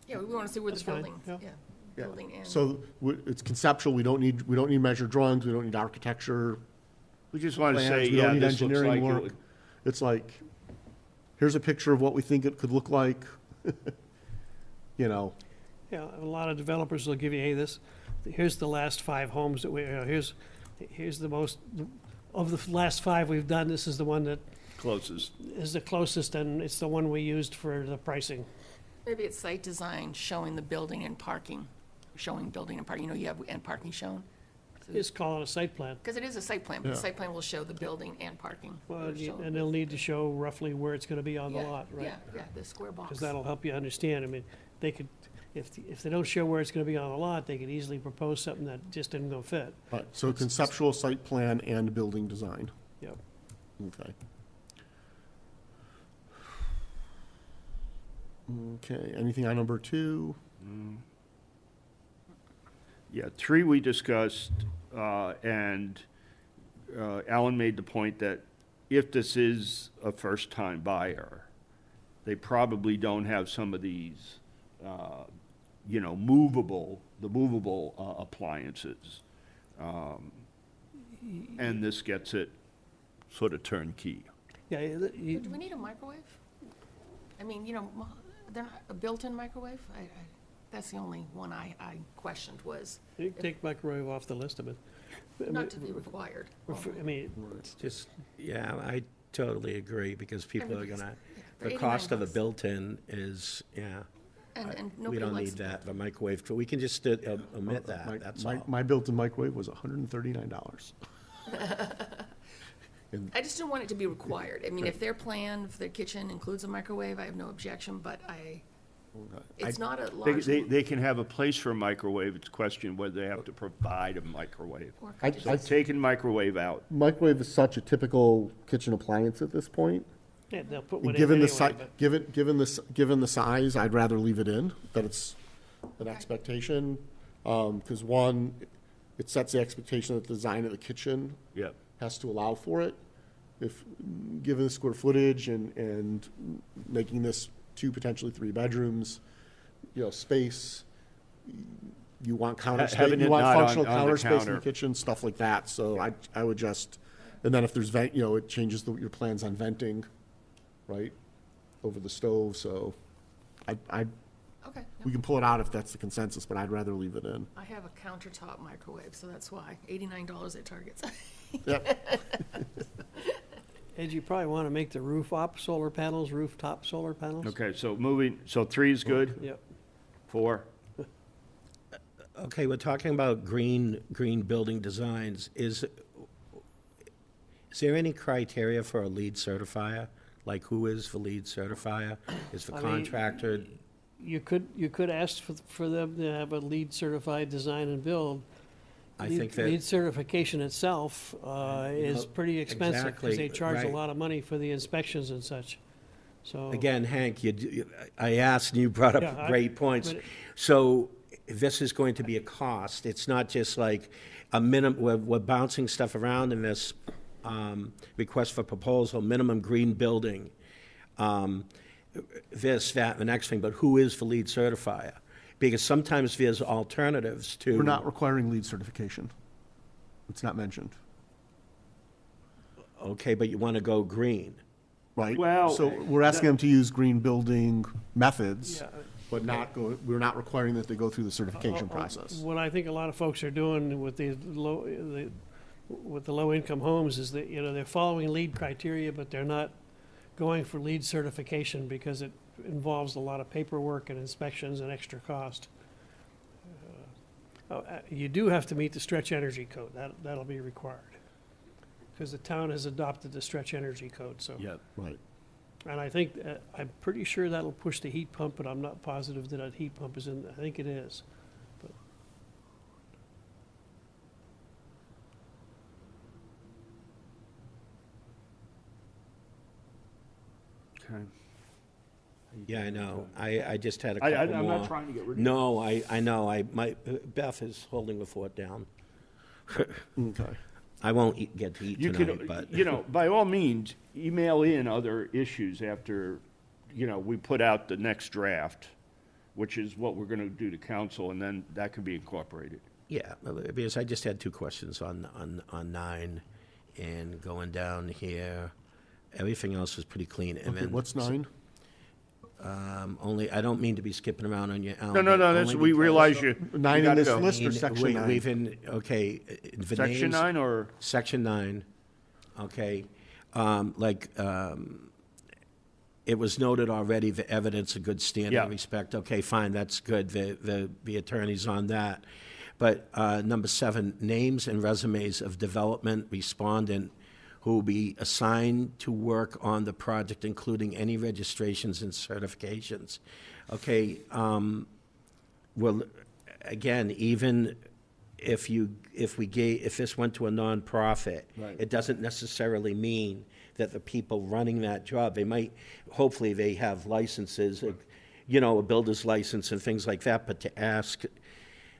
Yeah, we want to see where the That's fine, building, yeah. yeah, Yeah. building and. So it's conceptual, we don't need measured drawings, we don't need architecture We just want to plans, say, we yeah, don't need this looks engineering like. work. It's like, here's a picture of what we think it could look like. Yeah, a lot of developers will give you, hey, here's the last 5 homes that here's the most, of the last 5 we've done, this is the one that Closest. is the closest, and it's the one we used for the pricing. Maybe it's site design showing the building and parking, showing building and parking, you have, and parking shown. Just call it a site plan. Because it is a site plan, but the Yeah. site plan will show the building and parking. Well, Or show- and they'll need to show roughly where it's gonna be on the Yeah, lot, right? Yeah, the square box. Because that'll help you understand. I mean, they could, if they don't show where it's gonna be on the lot, they could easily propose something that just isn't gonna fit. Right, so conceptual site plan and building design. Yep. Okay. Okay, anything on number 2? Yeah, 3 we discussed, and Alan made the point that if this is a first-time buyer, they probably don't have some of these, movable appliances. And this gets it sort of turnkey. Yeah, Do we need a microwave? I mean, they're not, a built-in microwave? That's the only one I questioned was you can take microwave off the list of it. not to be required. I mean, It's just, yeah, I totally agree, because people are gonna, for the cost of a $89. built-in is, yeah. And We nobody don't likes. need that, the microwave, we can just omit that, that's all. My built-in microwave was $139. I just don't want it to be required. I mean, if their plan for their kitchen includes a microwave, I have no objection, but it's not a large. They can have a place for a microwave, it's a question whether they have to provide a microwave. or I- So taking microwave out. Microwave is such a typical kitchen appliance at this point. yeah, they'll put And one in given the anyway, given the size, I'd rather leave it in, that it's an expectation. Because one, it sets the expectation that the design of the kitchen Yeah. has to allow for it. If, given the square footage and making this 2, potentially 3 bedrooms, space, you want counter space, Having you it want not on- functional on the counter space in the counter. kitchen, stuff like that. So I would just, and then if there's vent, it changes your plans on venting, right, over the stove. So Okay, we can pull it out if that's the consensus, but I'd rather leave it in. I have a countertop microwave, so that's why, $89 at Target's. Yep. Ed, you probably want to make the rooftop solar panels. Okay, so 3 is good, Yep. 4? Okay, we're talking about green building designs. Is there any criteria for a lead certifier? Like, who is the lead certifier? Is the I mean, contractor you could ask for them to have a LEED certified design and build. I think that. LEED certification itself is pretty expensive because they exactly, charge a right. lot of money for the inspections and such. So Again, Hank, I asked and you brought Yeah, up great points. but- So this is going to be a cost. It's not just like a minimum, we're bouncing stuff around in this request for proposal, minimum green building, this, that, and the next thing, but who is the lead certifier? Because sometimes there's alternatives to. We're not requiring LEED certification. It's not mentioned, Okay, but you want to go green. right? Well, So we're asking them to use green building methods, Yeah. but we're not requiring that they go through the certification process. What I think a lot of folks are doing with the low-income homes is that, they're following LEED criteria, but they're not going for LEED certification because it involves a lot of paperwork and inspections and extra cost. You do have to meet the stretch energy code. That'll be required. Because the town has adopted the stretch energy code, so. Yeah. Right. And I think, I'm pretty sure that'll push the heat pump, but I'm not positive that a heat pump is in, I think it is. Okay. Yeah, I know. I just had a I, couple I'm more. not trying to get rid of it. No, I know. Beth is holding the fort down. Okay. I won't get to eat You tonight, can, but. by all means, email in other issues after, we put out the next draft, which is what we're gonna do to council, and then that can be incorporated. Yeah, because I just had two questions on 9 and going down here. Everything else was pretty clean. And Okay, then what's 9? Only, I don't mean to be skipping around on you, Alan. No, but that's, only we because- realize you. 9 in gotta this go. list I or mean, section 9? We've in, okay. The Section names- 9 or? Section 9, okay. It was noted already, the evidence of good standing Yeah. and respect. Okay, fine, that's good. The attorney's on that. But number 7, names and resumes of development respondent who will be assigned to work on the project, including any registrations and certifications. Okay, well, again, even if this went to a nonprofit, Right. it doesn't necessarily mean that the people running that job, hopefully they have licenses, a builder's license and things like that, but to ask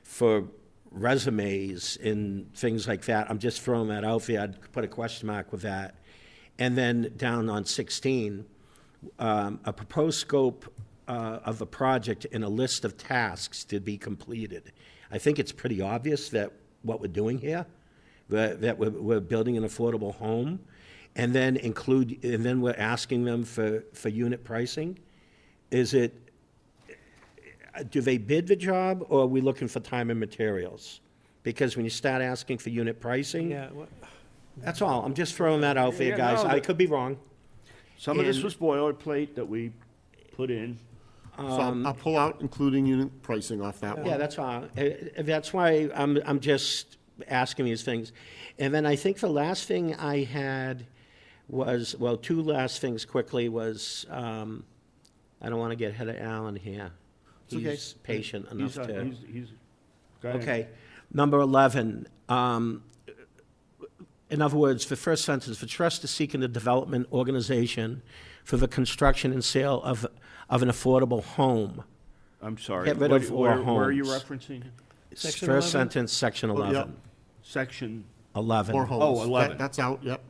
for resumes and things like that, I'm just throwing that out there, I'd put a question mark with that. And then down on 16, a proposed scope of the project and a list of tasks to be completed. I think it's pretty obvious that what we're doing here, that we're building an affordable home, and then we're asking them for unit pricing. Do they bid the job, or are we looking for time and materials? Because when you start asking for unit pricing, Yeah, that's all. I'm just throwing that out there, Yeah, guys. no, I but- could be wrong. Some of this And- was boilerplate that we put in. So I'll pull out including unit pricing off that one. Yeah, that's all. That's why I'm just asking these things. And then I think the last thing I had was, well, two last things quickly was, I don't want to get ahead of Alan here. It's okay. He's patient enough He's, to. he's, go ahead. Okay. Number 11, in other words, the first sentence, the trust is seeking the development organization for the construction and sale of an affordable home. I'm sorry. Get rid of or Where are you homes. referencing? Section First 11? sentence, section 11. yep. Section, 11. Or homes. Oh, 11. That's out, yep.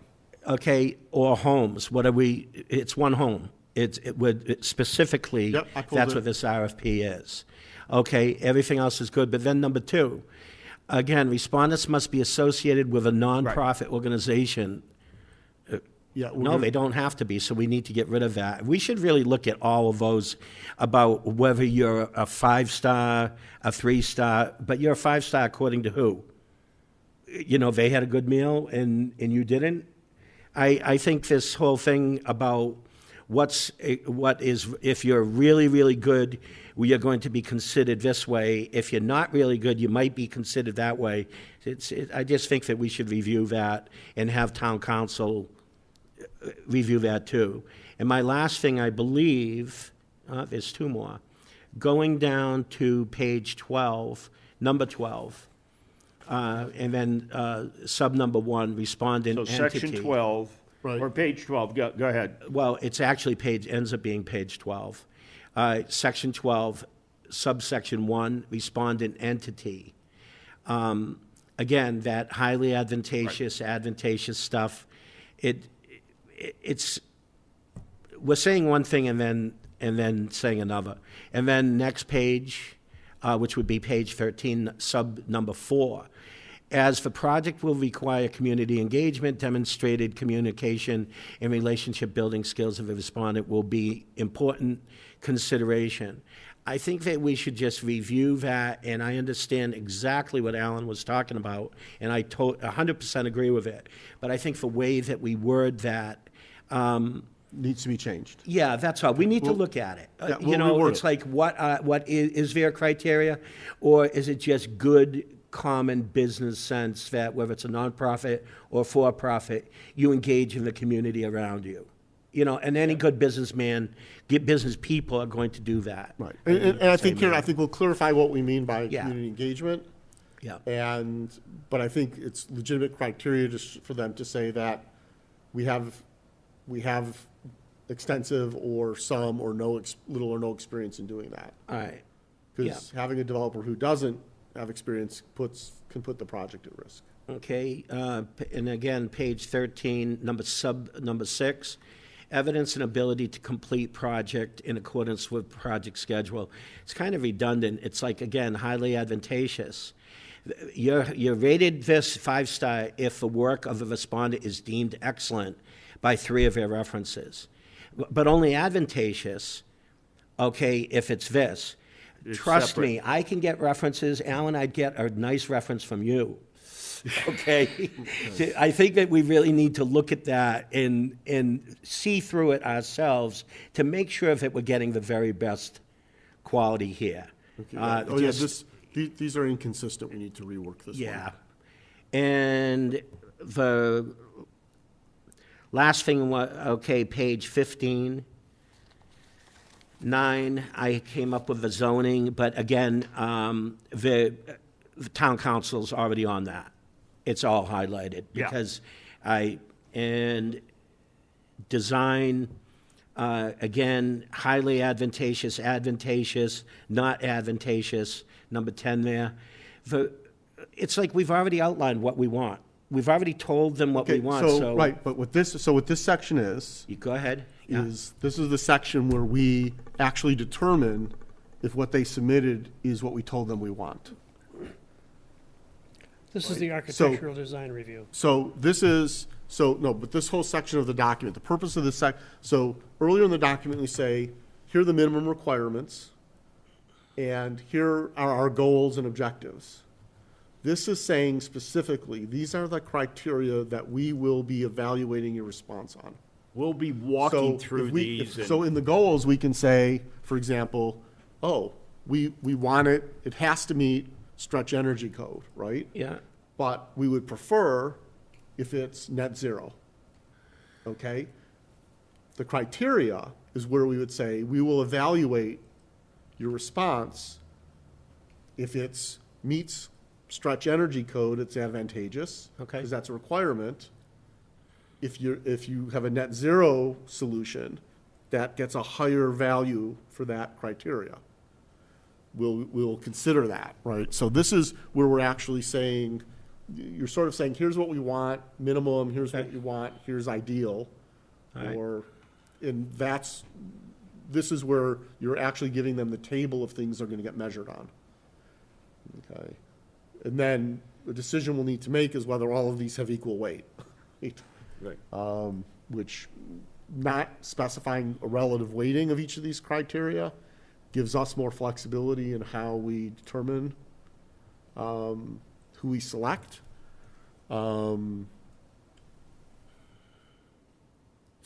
Okay, or homes, it's one home. It would, specifically, Yep, I pulled that's it. what this RFP is. Okay, everything else is good, but then number 2, again, respondents must be associated with a nonprofit organization. Yeah. No, they don't have to be, so we need to get rid of that. We should really look at all of those about whether you're a 5-star, a 3-star, but you're a 5-star according to who? They had a good meal and you didn't? I think this whole thing about what is, if you're really, really good, you're going to be considered this way. If you're not really good, you might be considered that way. I just think that we should review that and have town council review that too. And my last thing, I believe, there's 2 more. going down to page 12, number 12, and then sub number 1, respondent So entity. section 12, Right. or page 12, go ahead. Well, it's actually ends up being page 12. Section 12, subsection 1, respondent entity. Again, that highly advantageous stuff, it's, we're saying one thing and then saying another. And then next page, which would be page 13, sub number 4. As the project will require community engagement, demonstrated communication and relationship building skills of the respondent will be important consideration. I think that we should just review that, and I understand exactly what Alan was talking about, and I 100% agree with it. But I think the way that we word that, Needs to be changed. yeah, that's all. We need to look at it. yeah, You we'll know, reword it's it. like, what is there criteria? Or is it just good, common business sense that whether it's a nonprofit or for-profit, you engage in the community around you? You know, and any good businessman, business people are going to do that. Right. And I think here, I think we'll clarify what we mean by Yeah. community engagement. Yeah. But I think it's legitimate criteria just for them to say that we have extensive or some or little or no experience in doing that. All right. Because having a developer who doesn't have experience can put the project at risk. Okay, and again, page 13, number 6, evidence and ability to complete project in accordance with project schedule. It's kind of redundant. It's like, again, highly advantageous. You're rated this 5-star if the work of the respondent is deemed excellent by 3 of your references, but only advantageous, okay, if it's this. It's Trust separate. me, I can get references. Alan, I'd get a nice reference from you. Okay? I think that we really need to look at that and see through it ourselves to make sure that we're getting the very best quality here. These are inconsistent. We need to rework this one. Yeah. And the last thing, okay, page 15. 9, I came up with the zoning, but again, the town council's already on that. It's all highlighted Yeah. because and design, again, highly advantageous, not advantageous, number 10 there. It's like we've already outlined what we want. We've already told them what we want, so. Right, but what this section is, You go ahead. Yeah. this is the section where we actually determine if what they submitted is what we told them we want. This is the architectural design review. So but this whole section of the document, the purpose of this so earlier in the document, we say, here are the minimum requirements, and here are our goals and objectives. This is saying specifically, these are the criteria that we will be evaluating your response on. We'll be walking So through if these. and- So in the goals, we can say, for example, we want it has to meet stretch energy code, right? Yeah. But we would prefer if it's net zero, okay? The criteria is where we would say, we will evaluate your response. If it's meets stretch energy code, it's advantageous. Okay. Because that's a requirement. If you have a net zero solution, that gets a higher value for that criteria. We'll consider that, right? So this is where we're actually saying, you're sort of saying, here's what we want, minimum, here's what you want, here's ideal. All right. This is where you're actually giving them the table of things they're gonna get measured on. Okay? And then the decision we'll need to make is whether all of these have equal weight. Right. Which, not specifying a relative weighting of each of these criteria gives us more flexibility in how we determine who we select. It's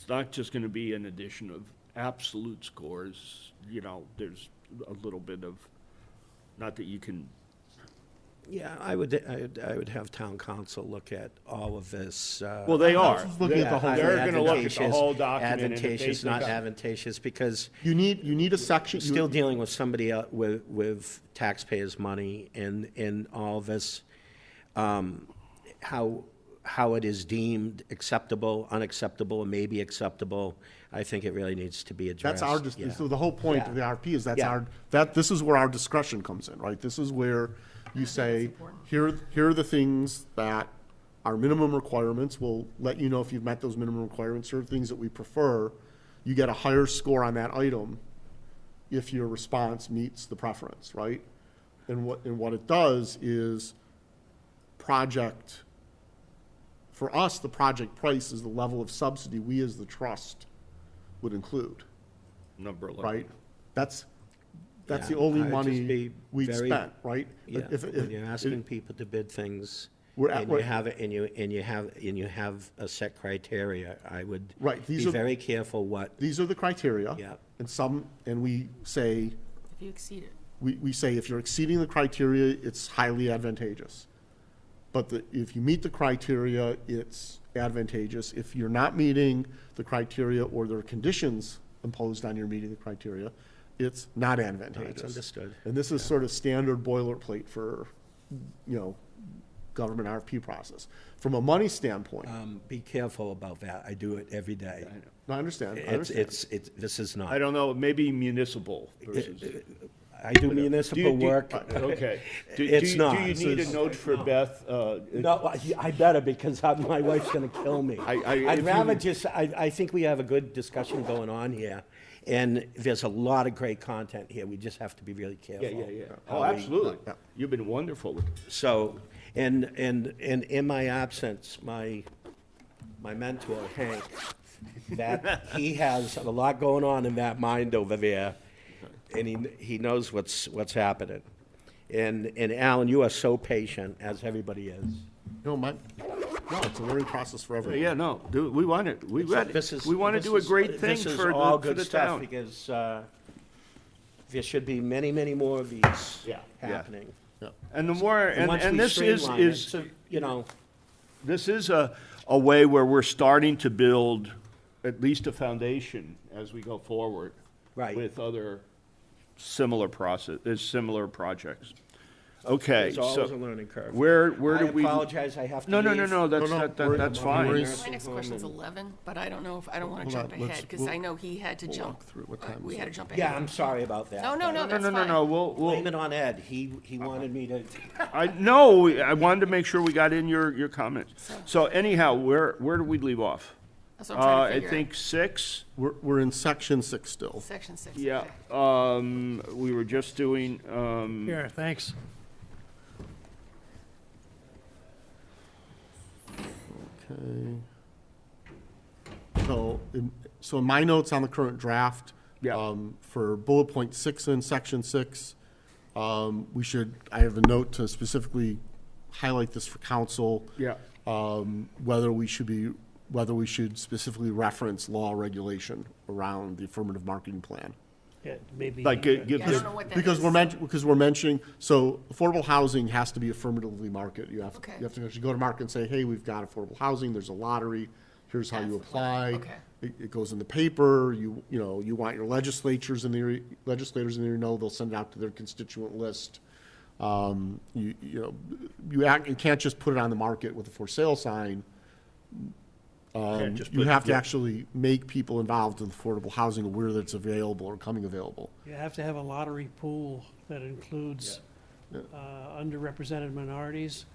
not just going to be an addition of absolute scores. You know, there's a little bit of, not that you can Yeah, I would have town council look at all of this. Well, they are. Council's looking at the whole They're thing. gonna look at the whole document, and if they Advantageous, not think- advantageous, because You need a section. you're still dealing with somebody with taxpayers' money and all this, how it is deemed acceptable, unacceptable, and maybe acceptable. I think it really needs to be addressed. That's yeah. so the whole point of the Yeah. RFP is Yeah. this is where our discretion comes in, right? This is where you say, important. here are the things that are minimum requirements. We'll let you know if you've met those minimum requirements. Here are things that we prefer. You get a higher score on that item if your response meets the preference, right? And what it does is for us, the project price is the level of subsidy we as the trust would include, Number 11. right? That's Yeah, the only I'd just money be we've very- spent, right? Yeah, when you're asking people to bid things, We're at- and we're- you have it, and you have a set criteria, I would Right, these be are- very careful what, These are the criteria. Yeah. And we say, If you exceed it. we say if you're exceeding the criteria, it's highly advantageous. But if you meet the criteria, it's advantageous. If you're not meeting the criteria or there are conditions imposed on your meeting the criteria, it's not advantageous. understood. And this is sort of standard boilerplate for, government RFP process. From a money standpoint, be careful about that, I do it every day. no, I understand. This is I not, don't know, maybe municipal versus. I do Do you- municipal do you- work. Okay. It's not. Do you need a note for Beth? No, I better, because my wife's gonna kill me. if I'd you- rather just, I think we have a good discussion going on here, and there's a lot of great content here, we just have to be really careful. Yeah. how Oh, we- absolutely. Yeah. You've been wonderful with So, and in my absence, my mentor, Hank, that, he has a lot going on in that mind over there, and he knows what's happening. And Alan, you are so patient, as everybody is. No, it's a learning process for everyone. Yeah, no, we want it, we want This it. is- We want to this do a is- great thing This is for all the good stuff, town. because there should be many, many more of these Yeah. happening. And the more, And once we and this streamline it, is, so, you know, this is a way where we're starting to build at least a foundation as we go forward. Right. With other similar projects. Okay, there's always a so learning curve. where do we? I apologize, I have to No, leave. that's, No, that's fine. worries. My next question's 11, but I don't know if, I don't want to Hold jump on, let's- ahead, because we'll- I know he had to we'll jump. walk through. What time We is had it? to jump ahead. Yeah, I'm sorry about that. No, no, no, No, that's no, fine. no, we'll, Blame it on Ed, he wanted me to, I wanted to make sure we got in your comments. So anyhow, where do we leave off? That's what I'm trying to I figure out. think 6, We're in section 6 still. Section 6. yeah, okay. we were just doing, Here, thanks. Okay. So in my notes on the current draft, Yeah. for bullet point 6 in section 6, I have a note to specifically highlight this for council. yeah, Whether we should specifically reference law or regulation around the affirmative marketing plan. Yeah, maybe. like, give, Yeah, I don't know what that Because is. because we're mentioning, so affordable housing has to be affirmatively marketed. You have Okay. to actually go to market and say, hey, we've got affordable housing, there's a lottery, here's how you That's the apply. plan. Okay. It goes in the paper, you want your legislators in there, they'll send it out to their constituent list. You can't just put it on the market with a for sale sign. just You put- have to yeah. actually make people involved in affordable housing aware that it's available or coming available. You have to have a lottery pool that includes underrepresented minorities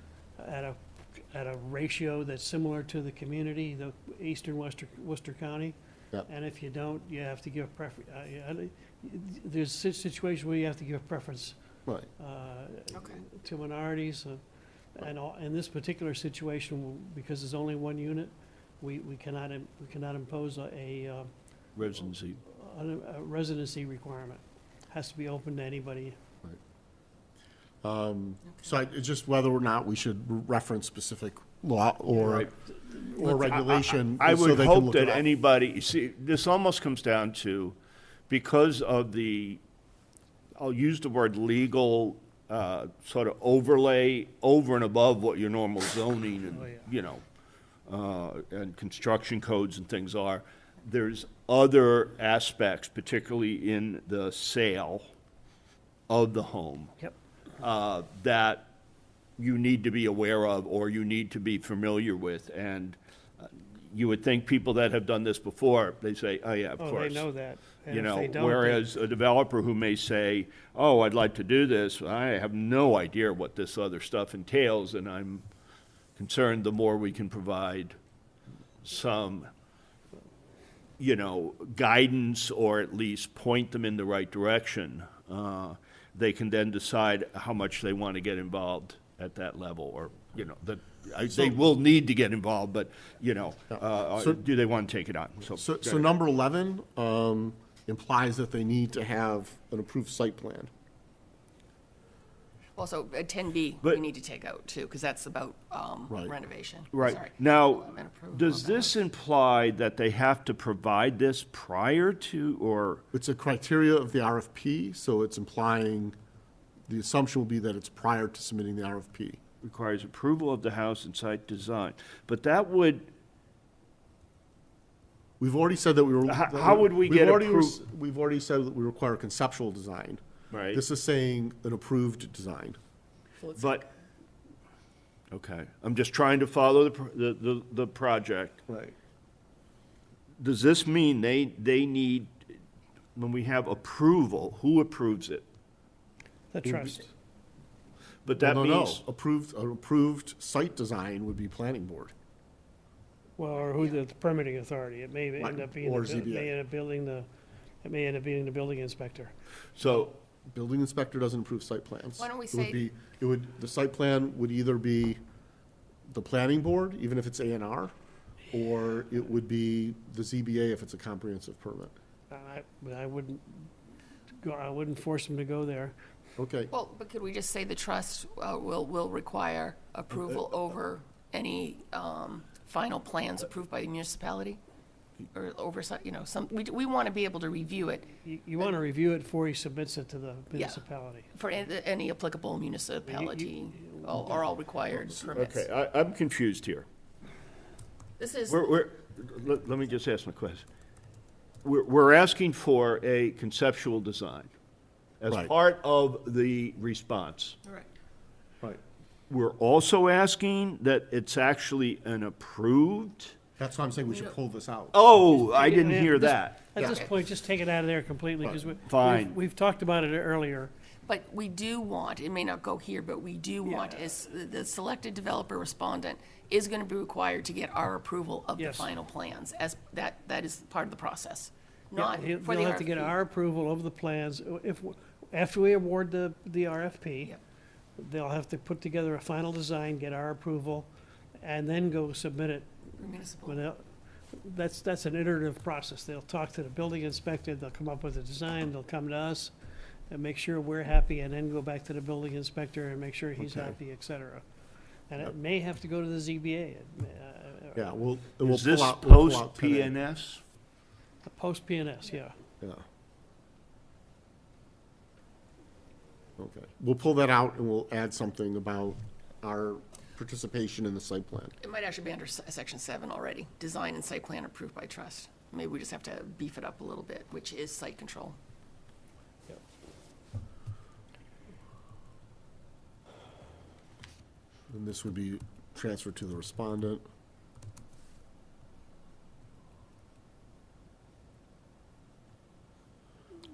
at a ratio that's similar to the community, the eastern Worcester County. Yep. And if you don't, you have to give there's a situation where you have to give preference Right. Okay. to minorities. In this particular situation, because there's only one unit, we cannot impose a residency. residency requirement. Has to be open to anybody. It's just whether or not we should reference specific law or Right. regulation. I so would they can hope look it that up. anybody, see, this almost comes down to, because of the, I'll use the word legal sort of overlay over and above what your normal zoning and, Oh, yeah. you know, and construction codes and things are. There's other aspects, particularly in the sale of the home, Yep. that you need to be aware of or you need to be familiar with. And you would think people that have done this before, they say, oh, yeah, of Oh, course. they know that. And You if know, they don't, whereas a developer who may say, oh, I'd like to do this, I have no idea what this other stuff entails, and I'm concerned the more we can provide some, you know, guidance or at least point them in the right direction, they can then decide how much they want to get involved at that level, or, you know, they will need to get involved, but, you know, do they want to take it on? So number 11 implies that they need to have an approved site plan. Also, 10B, But- we need to take out too, because that's about Right. renovation. Right. Sorry. Now, And approval does of that. this imply that they have to provide this prior to, or, It's a criteria of the RFP, so it's implying, the assumption will be that it's prior to submitting the RFP. requires approval of the house and site design? But that would, We've already said that we were. How would we we've get already appro- We've already said that we require conceptual design. right? This is saying an approved design. But, okay, I'm just trying to follow the project. Right. Does this mean they need, when we have approval, who approves it? the trust. But that No, means, an approved site design would be planning board. Well, or who the permitting authority. It may Right, end up being, or the bu- ZBA. may end up building the, it may end up being the building inspector. so, Building inspector doesn't approve site plans. Why don't we It would say- be, the site plan would either be the planning board, even if it's A&R, or it would be the ZBA if it's a comprehensive permit. But I wouldn't I wouldn't force them to go there. Okay, Well, but could we just say the trust will require approval over any final plans approved by the municipality? Or oversight, you know, we want to be able to review it You want to review it before he submits it to the municipality. for any applicable municipality, or all required permits. okay, I'm confused here. This is, Let me just ask my question. We're asking for a conceptual design as Right. part of the response. all right. right. We're also asking that it's actually an approved, That's why I'm saying we should pull this out. oh, I didn't Yeah, hear just- that. At this Okay. point, just take it out of there completely, because Fine. we've talked about it earlier. But we do want, it may not go here, but we do want, Yeah. is the selected developer respondent is going to be required to get our approval of the Yes. final plans, as that is part of the process, not Yeah, for the They'll have to get RFP. our approval of the plans. After we award the RFP, Yep. they'll have to put together a final design, get our approval, and then go submit it. Municipal. That's an iterative process. They'll talk to the building inspector, they'll come up with a design, they'll come to us and make sure we're happy, and then go back to the building inspector and make sure he's Okay. happy, et cetera. And it may have to go to the ZBA. Yeah, we'll Is this pull out. we'll pull out 10A. post-PNS? Post PNS, yeah. Yeah. Okay, we'll pull that out and we'll add something about our participation in the site plan. It might actually be under section 7 already, design and site plan approved by trust. Maybe we just have to beef it up a little bit, which is site control. And this would be transferred to the respondent.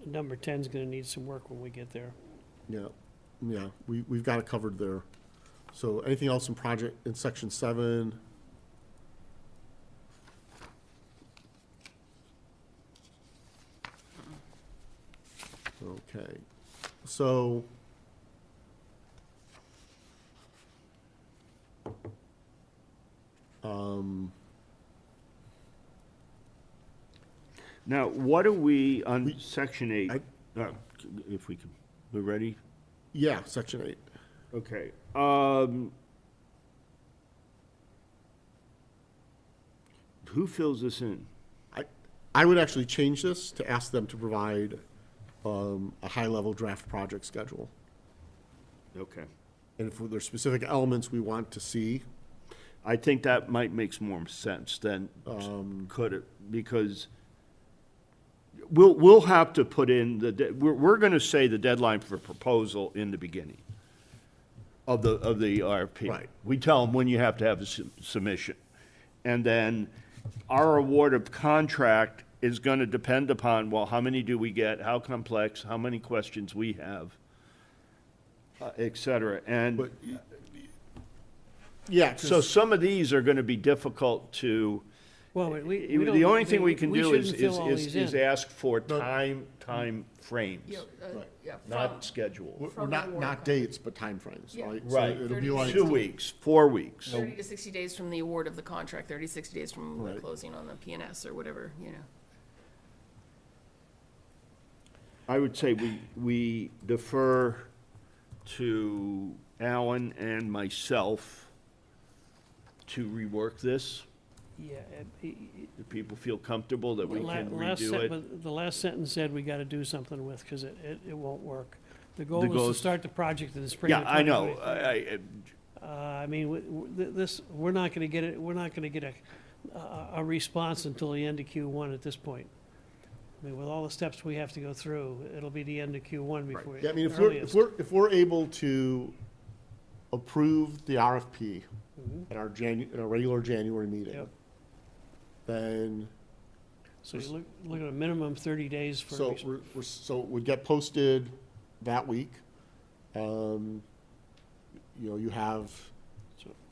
Number 10 is gonna need some work when we get there. Yeah, yeah, we've got it covered there. So anything else in section 7? Okay, so. Now, what are we on We- section 8? If we can, we're ready? Yeah, section 8. Okay. Who fills this in? I would actually change this to ask them to provide a high-level draft project schedule. Okay. And if there's specific elements we want to see, I think that might make more sense than could it, because we'll have to put in we're gonna say the deadline for proposal in the beginning of the RFP. Right. We tell them when you have to have a submission. And then our award of contract is gonna depend upon, well, how many do we get, how complex, how many questions we have, et cetera. And but, yeah, 'cause- so some of these are gonna be difficult to, Well, we don't. the only thing I we mean, can do is, shouldn't fill all these is in. ask for time frames, Yeah, yeah, not from- schedule. we're from not, the award not of dates, but timeframes, Yeah. right? Right. So it'll 30 be to like, 2 weeks, 4 weeks. 30 to 60 days from the award of the contract, 30 to 60 days from the Right. closing on the PNS or whatever, you know. I would say we defer to Alan and myself to rework this. Yeah, If people feel comfortable that we can last redo it. but the last sentence said we gotta do something with, because it won't work. The goal The is goal to is- start the project in the spring Yeah, of I know. 2023. I mean, we're not gonna get it, we're not gonna get a response until the end of Q1 at this point. I mean, with all the steps we have to go through, it'll be the end of Q1 before. yeah, I mean, if we're able to approve the RFP at our at our regular January meeting, Yep. then, So you look at a minimum 30 days for. so so it would get posted that week. You know, you have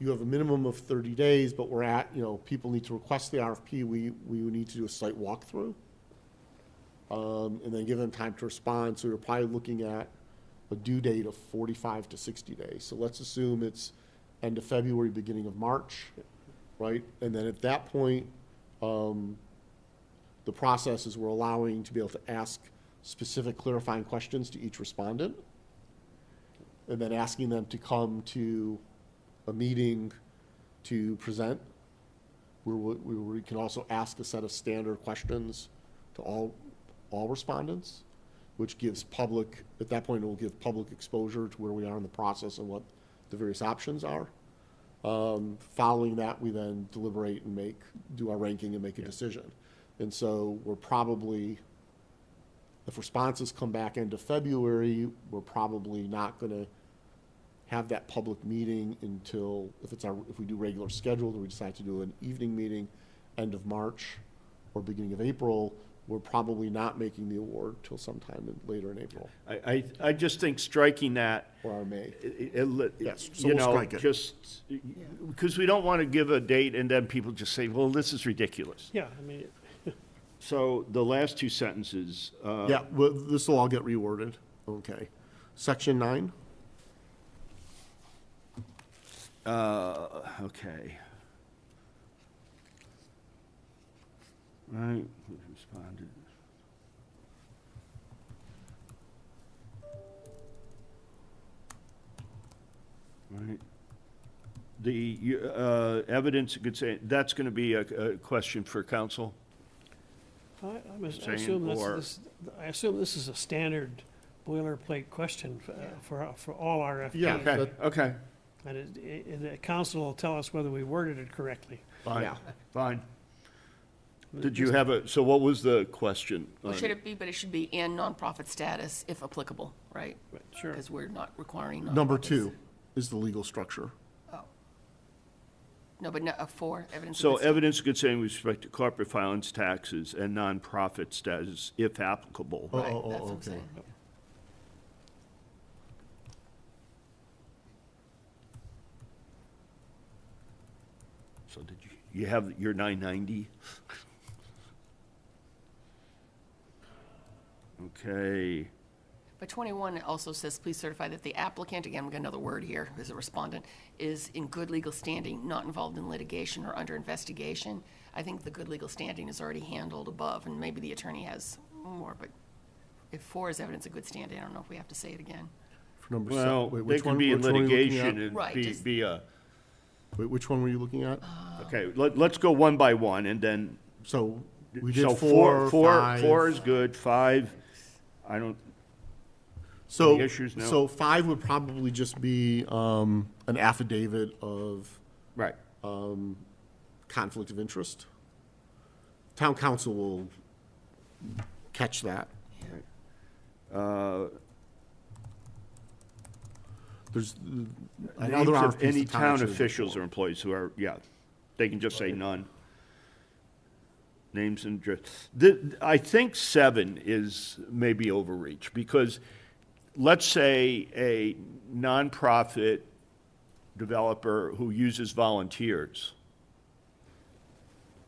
a minimum of 30 days, but we're at, you know, people need to request the RFP, we would need to do a site walkthrough. And then give them time to respond, so we're probably looking at a due date of 45 to 60 days. So let's assume it's end of February, beginning of March, right? And then at that point, the process is we're allowing to be able to ask specific clarifying questions to each respondent, and then asking them to come to a meeting to present, where we can also ask a set of standard questions to all respondents, which gives public, at that point, it will give public exposure to where we are in the process and what the various options are. Following that, we then deliberate and do our ranking and make a decision. And so we're probably, if responses come back end of February, we're probably not gonna have that public meeting until, if we do regular schedule, then we decide to do an evening meeting, end of March or beginning of April, we're probably not making the award till sometime later in April I just think striking that, or our May. Yes, so you we'll know, strike it. just, because we don't want to give a date and then people just say, well, this is ridiculous. Yeah, I mean, So the last two sentences. Yeah, well, this will all get reworded, okay. Section 9? Okay. Right, who responded? Right. The evidence, you could say, that's going to be a question for council? I Saying, I assume this is a standard boilerplate question for all RFPs. Yeah. Okay, okay, And the council will tell us whether we worded it correctly. fine, Yeah. fine. Did you have so what was the question? Well, should it be, but it should be in nonprofit status if applicable, right? But Sure. Because we're not requiring Number nonprofits. 2 is the legal structure. No, but no, 4, evidence. of So good standing. evidence good standing with respect to corporate filings, taxes, and nonprofit status, if applicable. Oh, Right, oh, oh, that's what I'm okay. saying. So did you have your 990? Okay, But 21 also says, please certify that the applicant, again, we got another word here, as a respondent, is in good legal standing, not involved in litigation or under investigation. I think the good legal standing is already handled above, and maybe the attorney has more, but if 4 is evidence of good standing, I don't know if we have to say it again. For number well, wait, they which can one- be in which one were you looking litigation at? and Right, be, just- be a, Wait, which one were you looking at? okay, let's go one by one, and then. So we did So 4, 5. 4 is good, 5, I don't, So, Any issues? No? so 5 would probably just be an affidavit of Right. conflict of interest. Town council will catch that. There's another Names of RFPs any the town actually officials for. or employees who are, yeah, they can just say none. Names and, I think 7 is maybe overreach, because let's say a nonprofit developer who uses volunteers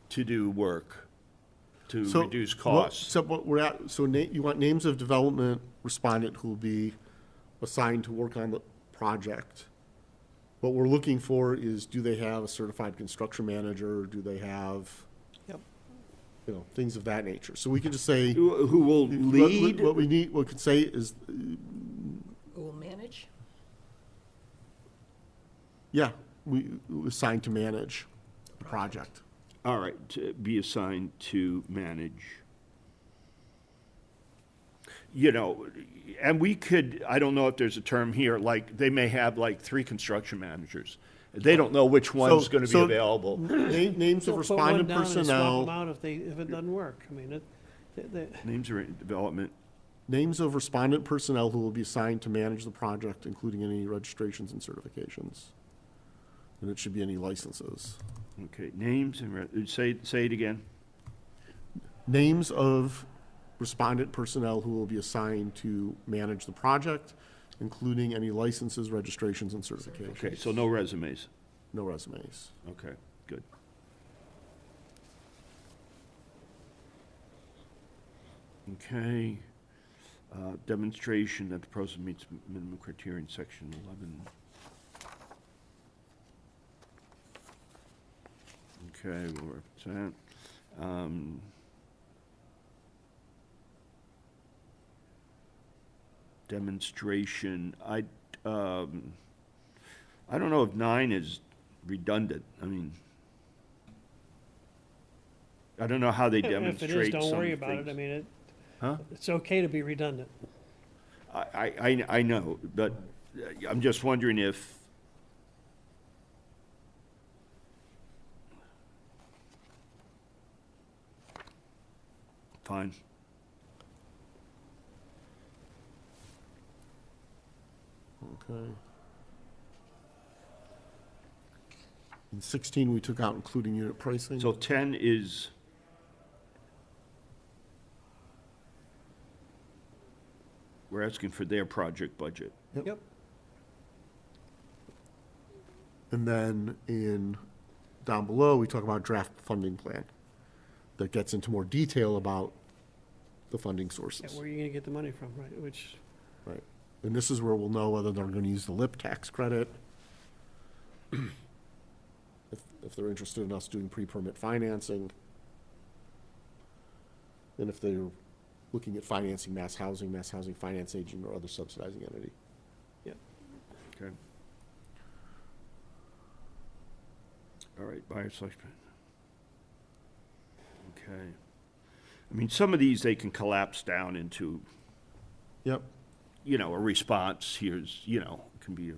to do work, to So reduce what- costs. So what we're at, so you want names of development respondent who will be assigned to work on the project. What we're looking for is, do they have a certified construction manager? Do they have, Yep. you know, things of that nature? So we can just say. Who will lead? What we need, what we could say is, Who will manage? yeah, we assigned to manage the project. All right, to be assigned to manage. You know, and we could, I don't know if there's a term here, like, they may have like 3 construction managers. They don't know which one's gonna be so- available. Names of Well, put one respondent down and swap them personnel, out if it doesn't work. I mean, Names are in development. names of respondent personnel who will be assigned to manage the project, including any registrations and certifications. And it should be any licenses. Okay, names and, say it again. Names of respondent personnel who will be assigned to manage the project, including any licenses, registrations, and certifications. Okay, so no resumes. No resumes. Okay, good. Okay, demonstration that the process meets minimum criteria in section 11. Okay, we'll represent. Demonstration, I don't know if 9 is redundant. I mean, I don't know how they if it demonstrate is, some don't worry about it. I things. mean, Huh? it's okay to be redundant. I know, but I'm just wondering if, fine. Okay. In 16, we took out including unit pricing. So 10 is, we're asking for their project budget. Yep. And then down below, we talk about draft funding plan. That gets into more detail about the funding Yeah, sources. where are you gonna get the money from, right? Which, Right. And this is where we'll know whether they're gonna use the LIP tax credit. If they're interested in us doing pre-permit financing. And if they're looking at financing mass housing finance agent, or other subsidizing entity. Okay. All right, buyer selection. Okay. I mean, some of these, they can collapse down into, Yep. you know, a response. Here's, you know, can be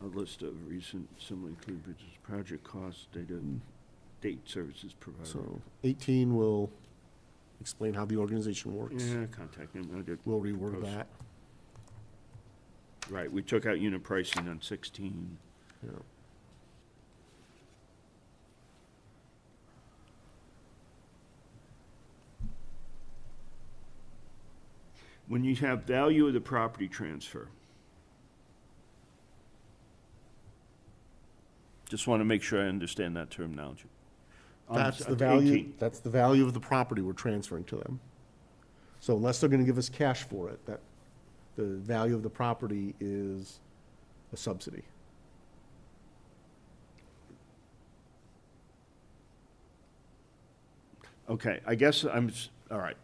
a list of recent similarly included business project costs, data, date services provided. So 18 will explain how the organization works. Yeah, contact them. I did We'll reword post. that. Right, we took out unit pricing on 16. Yeah. When you have value of the property transfer, just want to make sure I understand that terminology. That's the 18. value, that's the value of the property we're transferring to them. So unless they're gonna give us cash for it, that, the value of the property is a subsidy. Okay, I guess all right.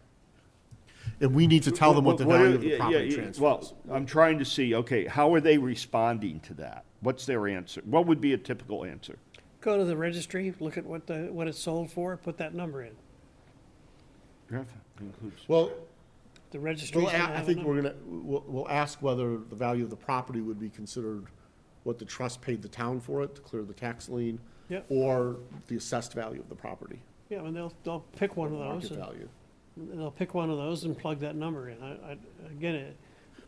And we need to tell them what the value of the yeah, property yeah, transfer well, is. I'm trying to see, okay, how are they responding to that? What's their answer? What would be a typical answer? go to the registry, look at what it's sold for, put that number in. Draft includes. Well, the registry's gonna I have a think number. we'll ask whether the value of the property would be considered what the trust paid the town for it to clear the tax lien, Yep. or the assessed value of the property, Yeah, and they'll pick one of those, market and value. they'll pick one of those and plug that number in. Again,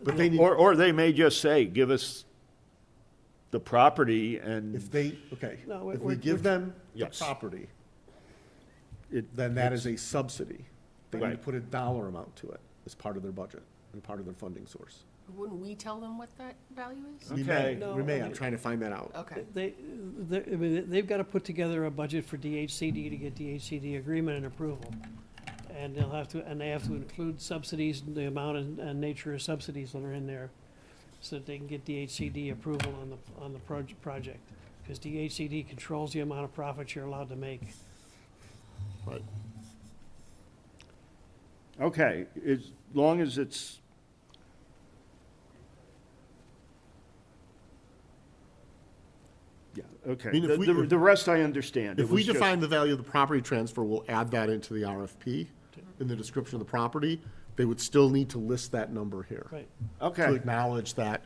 But they need, Or they may just say, give us the property and if they, okay, No, if we're- we give them the Yes. property, it, then that is a subsidy. They need to Right. put a dollar amount to it as part of their budget and part of their funding source. Wouldn't we tell them what that value is? We Okay. may, No, we may, I I'm mean- trying to find that out. Okay. I mean, they've got to put together a budget for DHCD to get DHCD agreement and approval. And they have to include subsidies, the amount and nature of subsidies that are in there, so that they can get DHCD approval on the project. Because DHCD controls the amount of profit you're allowed to make. Right. okay, as long as it's, yeah, okay. I mean, if we- The rest I understand. It If we was just- define the value of the property transfer, we'll add that into the RFP, in the description of the property. They would still need to list that number here. Right. To Okay, acknowledge that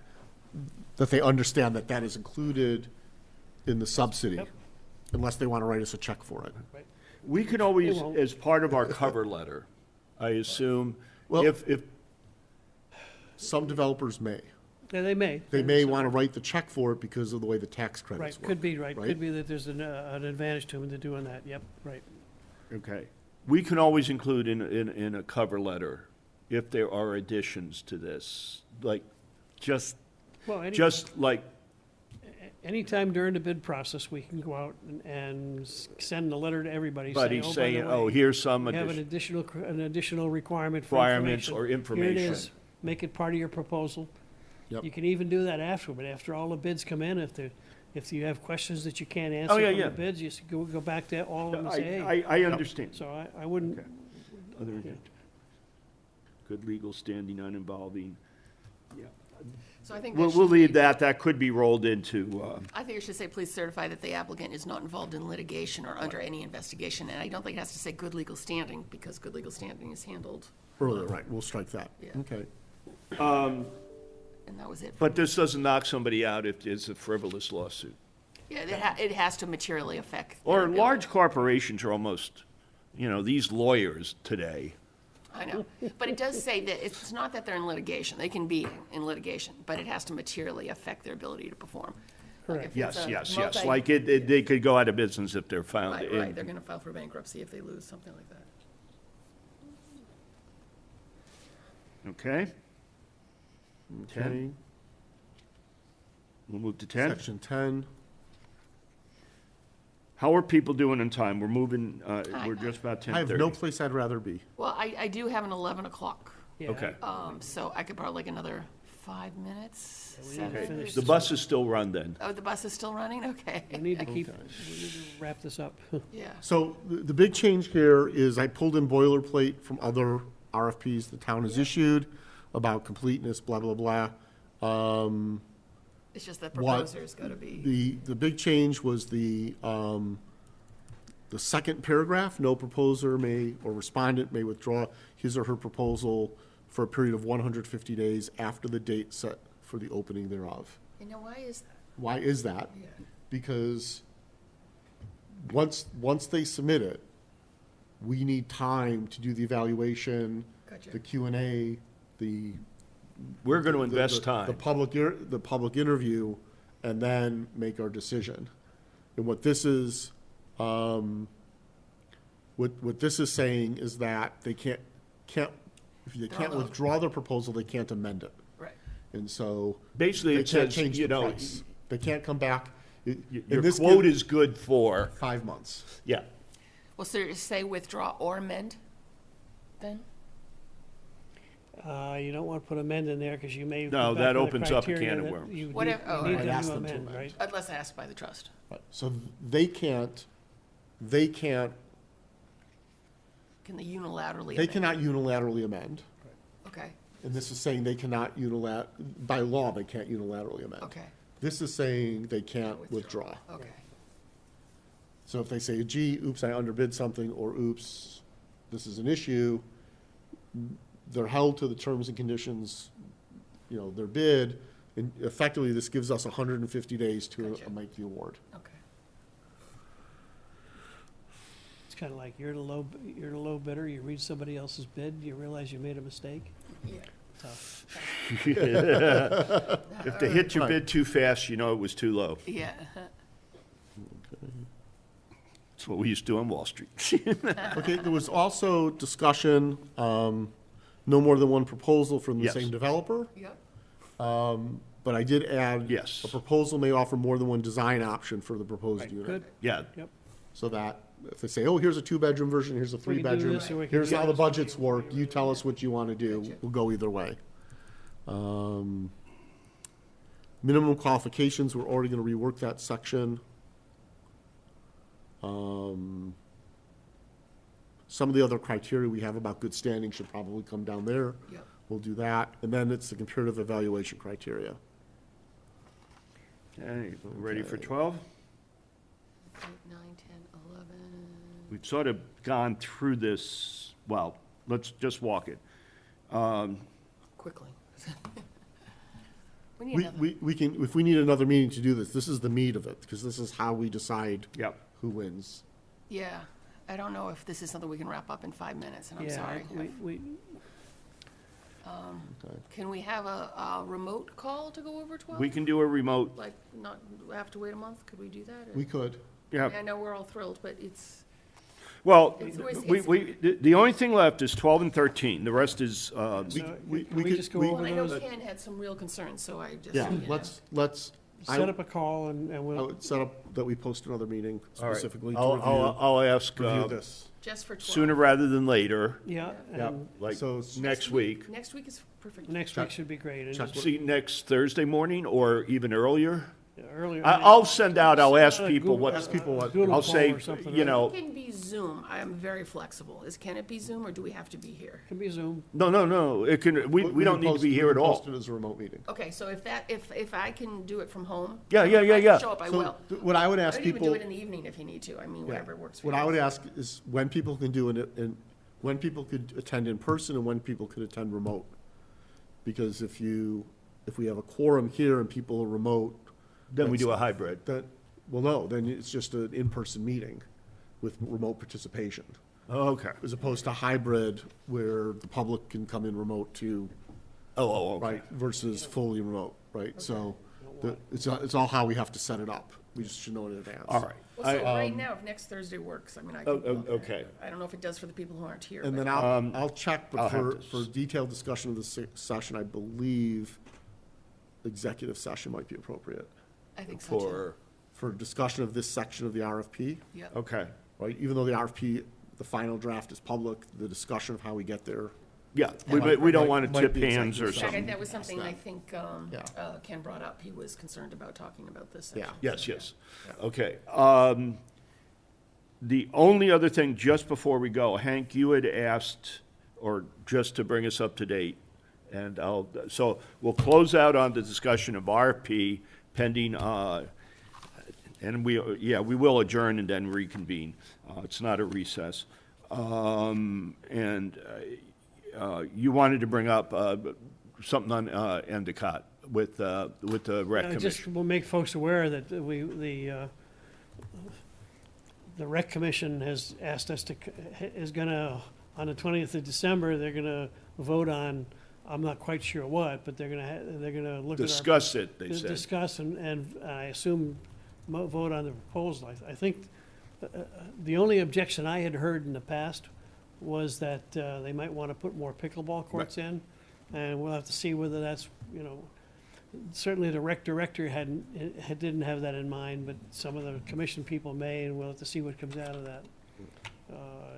they understand that that is included in the subsidy, Yep. unless they want to write us a check for it. we can always, They won't. as part of our cover letter, I assume, Well- if, Some developers may. Yeah, they may. They may want to write the check for it because of the way the tax Right, credits work. could be, right. right? Could be that there's an advantage to them to doing that. Yep, right. okay, we can always include in a cover letter if there are additions to this, like, just Well, like, anytime during the bid process, we can go out and send a letter to everybody but saying, he's oh, by the saying, oh, way, here's some we have addition. an additional requirement for Requirements information. or Here it information. is. Make it part of your proposal. Yep. You can even do that after, but after all the bids come in, if you have questions that you can't answer Oh, yeah, from yeah. the bids, you just go back to all of them and say, hey. I understand. So I wouldn't, Okay. Other than good legal standing uninvolving, yeah. So I think We'll that should leave be- that, that could be rolled into, I think it should say, please certify that the applicant is not involved in litigation or under any investigation. And I don't think it has to say good legal standing, because good legal standing is handled, Earlier, right, we'll strike that. Yeah. Okay. and that was it. but this doesn't knock somebody out if it's a frivolous lawsuit. Yeah, it has to materially affect. Or their ability. large corporations are almost, these lawyers today. I know, but it does say that it's not that they're in litigation. They can be in litigation, but it has to materially affect their ability to perform. Like Correct. if Yes, it's a yes, yes, multi- like they could go out of business if they're found Right, in. right, they're gonna file for bankruptcy if they lose, something like that. Okay, Okay. we'll move to 10. Section 10. How are people doing in time? We're moving, we're just about 10:30. I have no place I'd rather be. Well, I do have an 11 o'clock, yeah. Okay. so I could probably like another 5 minutes, we need to Okay. 7. finish The bus is still run then. Oh, the bus is still running? Okay, We need to we need to wrap this up. yeah. So the big change here is I pulled in boilerplate from other RFPs the town has issued about completeness, blah, blah, blah. It's just that What- proposer's gotta be, The big change was the second paragraph, no proposer may, or respondent may withdraw his or her proposal for a period of 150 days after the date set for the opening thereof. why is that? Why is that? Yeah. Because once they submit it, we need time to do the evaluation, Gotcha. the Q&A, the. We're going to the- invest the- time. The public interview, and then make our decision. And what this is, what this is saying is that they can't, if they can't Throw it out. withdraw their proposal, they can't amend it. Right. And so. Basically, They it can't says, change the price. They can't come back. In your this quote given- is good for, 5 months. yeah. Well, so you say withdraw or amend, then? You don't want to put amend in there because you may. No, come back that with opens up a criteria can of that worms. you need- Whatever- you oh, need I'd them ask to them to amend, amend. right? Unless asked by the trust. Right. So they can't, they Can they unilaterally amend? they cannot unilaterally amend. Okay, And this is saying they cannot by law, they can't unilaterally amend. okay. This is saying they can't withdraw. Okay. So if they say, gee, oops, I underbid something, or oops, this is an issue, they're held to the terms and conditions, their bid, and effectively, this gives us 150 days to Gotcha. make the award. Okay. It's kind of like you're the low bidder, you read somebody else's bid, you realize you made a mistake. Yeah. Tough. If they hit your Right. bid too fast, you know it was too low. Yeah. That's what we used to do on Wall Street. Okay, there was also discussion, no more than one proposal from the Yes. same developer. Yep. But I did add. Yes. A proposal may offer more than one design option for the proposed Right, unit. good. Yeah, Yep. So that if they say, oh, here's a 2-bedroom version, here's a We can do 3-bedroom, this, or we can here's do how the this. budgets work, you tell us what you want to do, Gotcha. we'll go either way. Minimum qualifications, we're already going to rework that section. Some of the other criteria we have about good standing should probably come down there. Yep. We'll do that. And then it's the comparative evaluation criteria. okay, ready for 12? 8, 9, 10, 11. We've sort of gone through this, well, let's just walk it. Quickly. We need We, another. we can, if we need another meeting to do this is the meat of it, because this is how we decide Yep. who wins. Yeah. I don't know if this is something we can wrap up in 5 minutes, and I'm Yeah, sorry. we, Can we have a remote call to go over 12? We can do a remote, Like, not have to wait a month? Could we do that? or- We could. yeah. I know we're all thrilled, but it's, Well, It's always- the only thing left is 12 and 13. The rest is, so we can we could- just go we- over well, I know those? Ken had some real concerns, so I just, Yeah, you know. let's, Set up a call and I we'll, would set up that we post another meeting all right. specifically to I'll ask review this. Just for 12. sooner rather than later, yeah, and like So next week. Next week is perfect. next week should be great. And Check. just See, next Thursday morning or even earlier? earlier. I'll send out, I'll ask people Google- what, Ask people what- Doodle I'll poll say, or something, you right? know, It can be Zoom. I am very flexible. Can it be Zoom, or do we have to be here? Can be Zoom. no, it can, we don't need to be here at all. Post it as a remote meeting. Okay, so if I can do it from home. Yeah, yeah, if yeah, I can yeah. show up, I So will. what I would I ask would even people. do it in the evening if you need to. I mean, Yeah. whatever works for you. What I would ask is when people can do it, and when people could attend in person and when people could attend remote. Because if we have a quorum here and people are remote, Then we do a hybrid. then, well, no, then it's just an in-person meeting with remote participation, Okay. as opposed to hybrid where the public can come in remote too, Oh, okay. right, versus fully remote, right? So it's all how we have to set it up. We just should know in advance. All right. Well, so right now, if next Thursday works, I mean, I can. Okay. I don't know if it does for the people who aren't here. And but- then I'll check, I'll but have for this. detailed discussion of the session, I believe executive session might be appropriate I think so too. for discussion of this section of the RFP, Yep. Okay. right? Even though the RFP, the final draft is public, the discussion of how we get there. Yeah, we don't want to Might tip be hands or executive In fact, something. that was something I think Yeah. Ken brought up. He was concerned about talking about this Yeah. section. Yes. Okay. The only other thing, just before we go, Hank, you had asked, or just to bring us up to date, and so we'll close out on the discussion of RFP pending, and we will adjourn and then reconvene. It's not a recess. And you wanted to bring up something on Endicott with the rec Just commission. will make folks aware that the rec commission has asked us is gonna, on the 20th of December, they're gonna vote on, I'm not quite sure what, but they're gonna look at our. Discuss it, they said. Discuss and I assume vote on the proposal. I think the only objection I had heard in the past was that they might want to put more pickleball courts in, and we'll have to see whether that's, certainly the rec director didn't have that in mind, but some of the commission people may, and we'll have to see what comes out of that.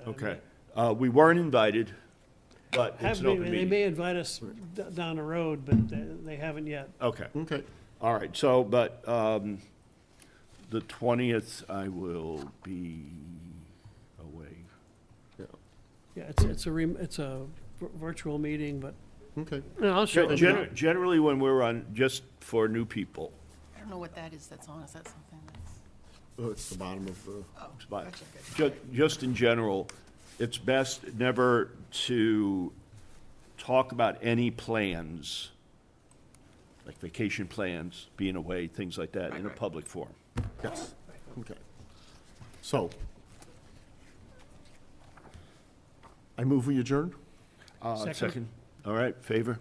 Okay. We weren't invited, but it's an open They meeting. may invite us down the road, but they haven't yet. Okay. Okay. All right, so, but the 20th, I will be away. Yeah, it's a virtual meeting, but, Okay. no, I'll show you. Generally, when we're on, just for new people, I don't know what that is that's on. Is that something that's? Oh, it's the bottom of the, Oh, but gotcha. just in general, it's best never to talk about any plans, like vacation plans, being away, things like that, in a public forum. Yes, okay. So, I move we adjourn? Second. Second? All right, favor?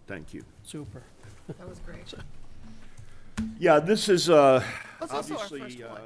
Thank you. Super. That was great. Yeah, this is, Well, it's also our obviously, first one.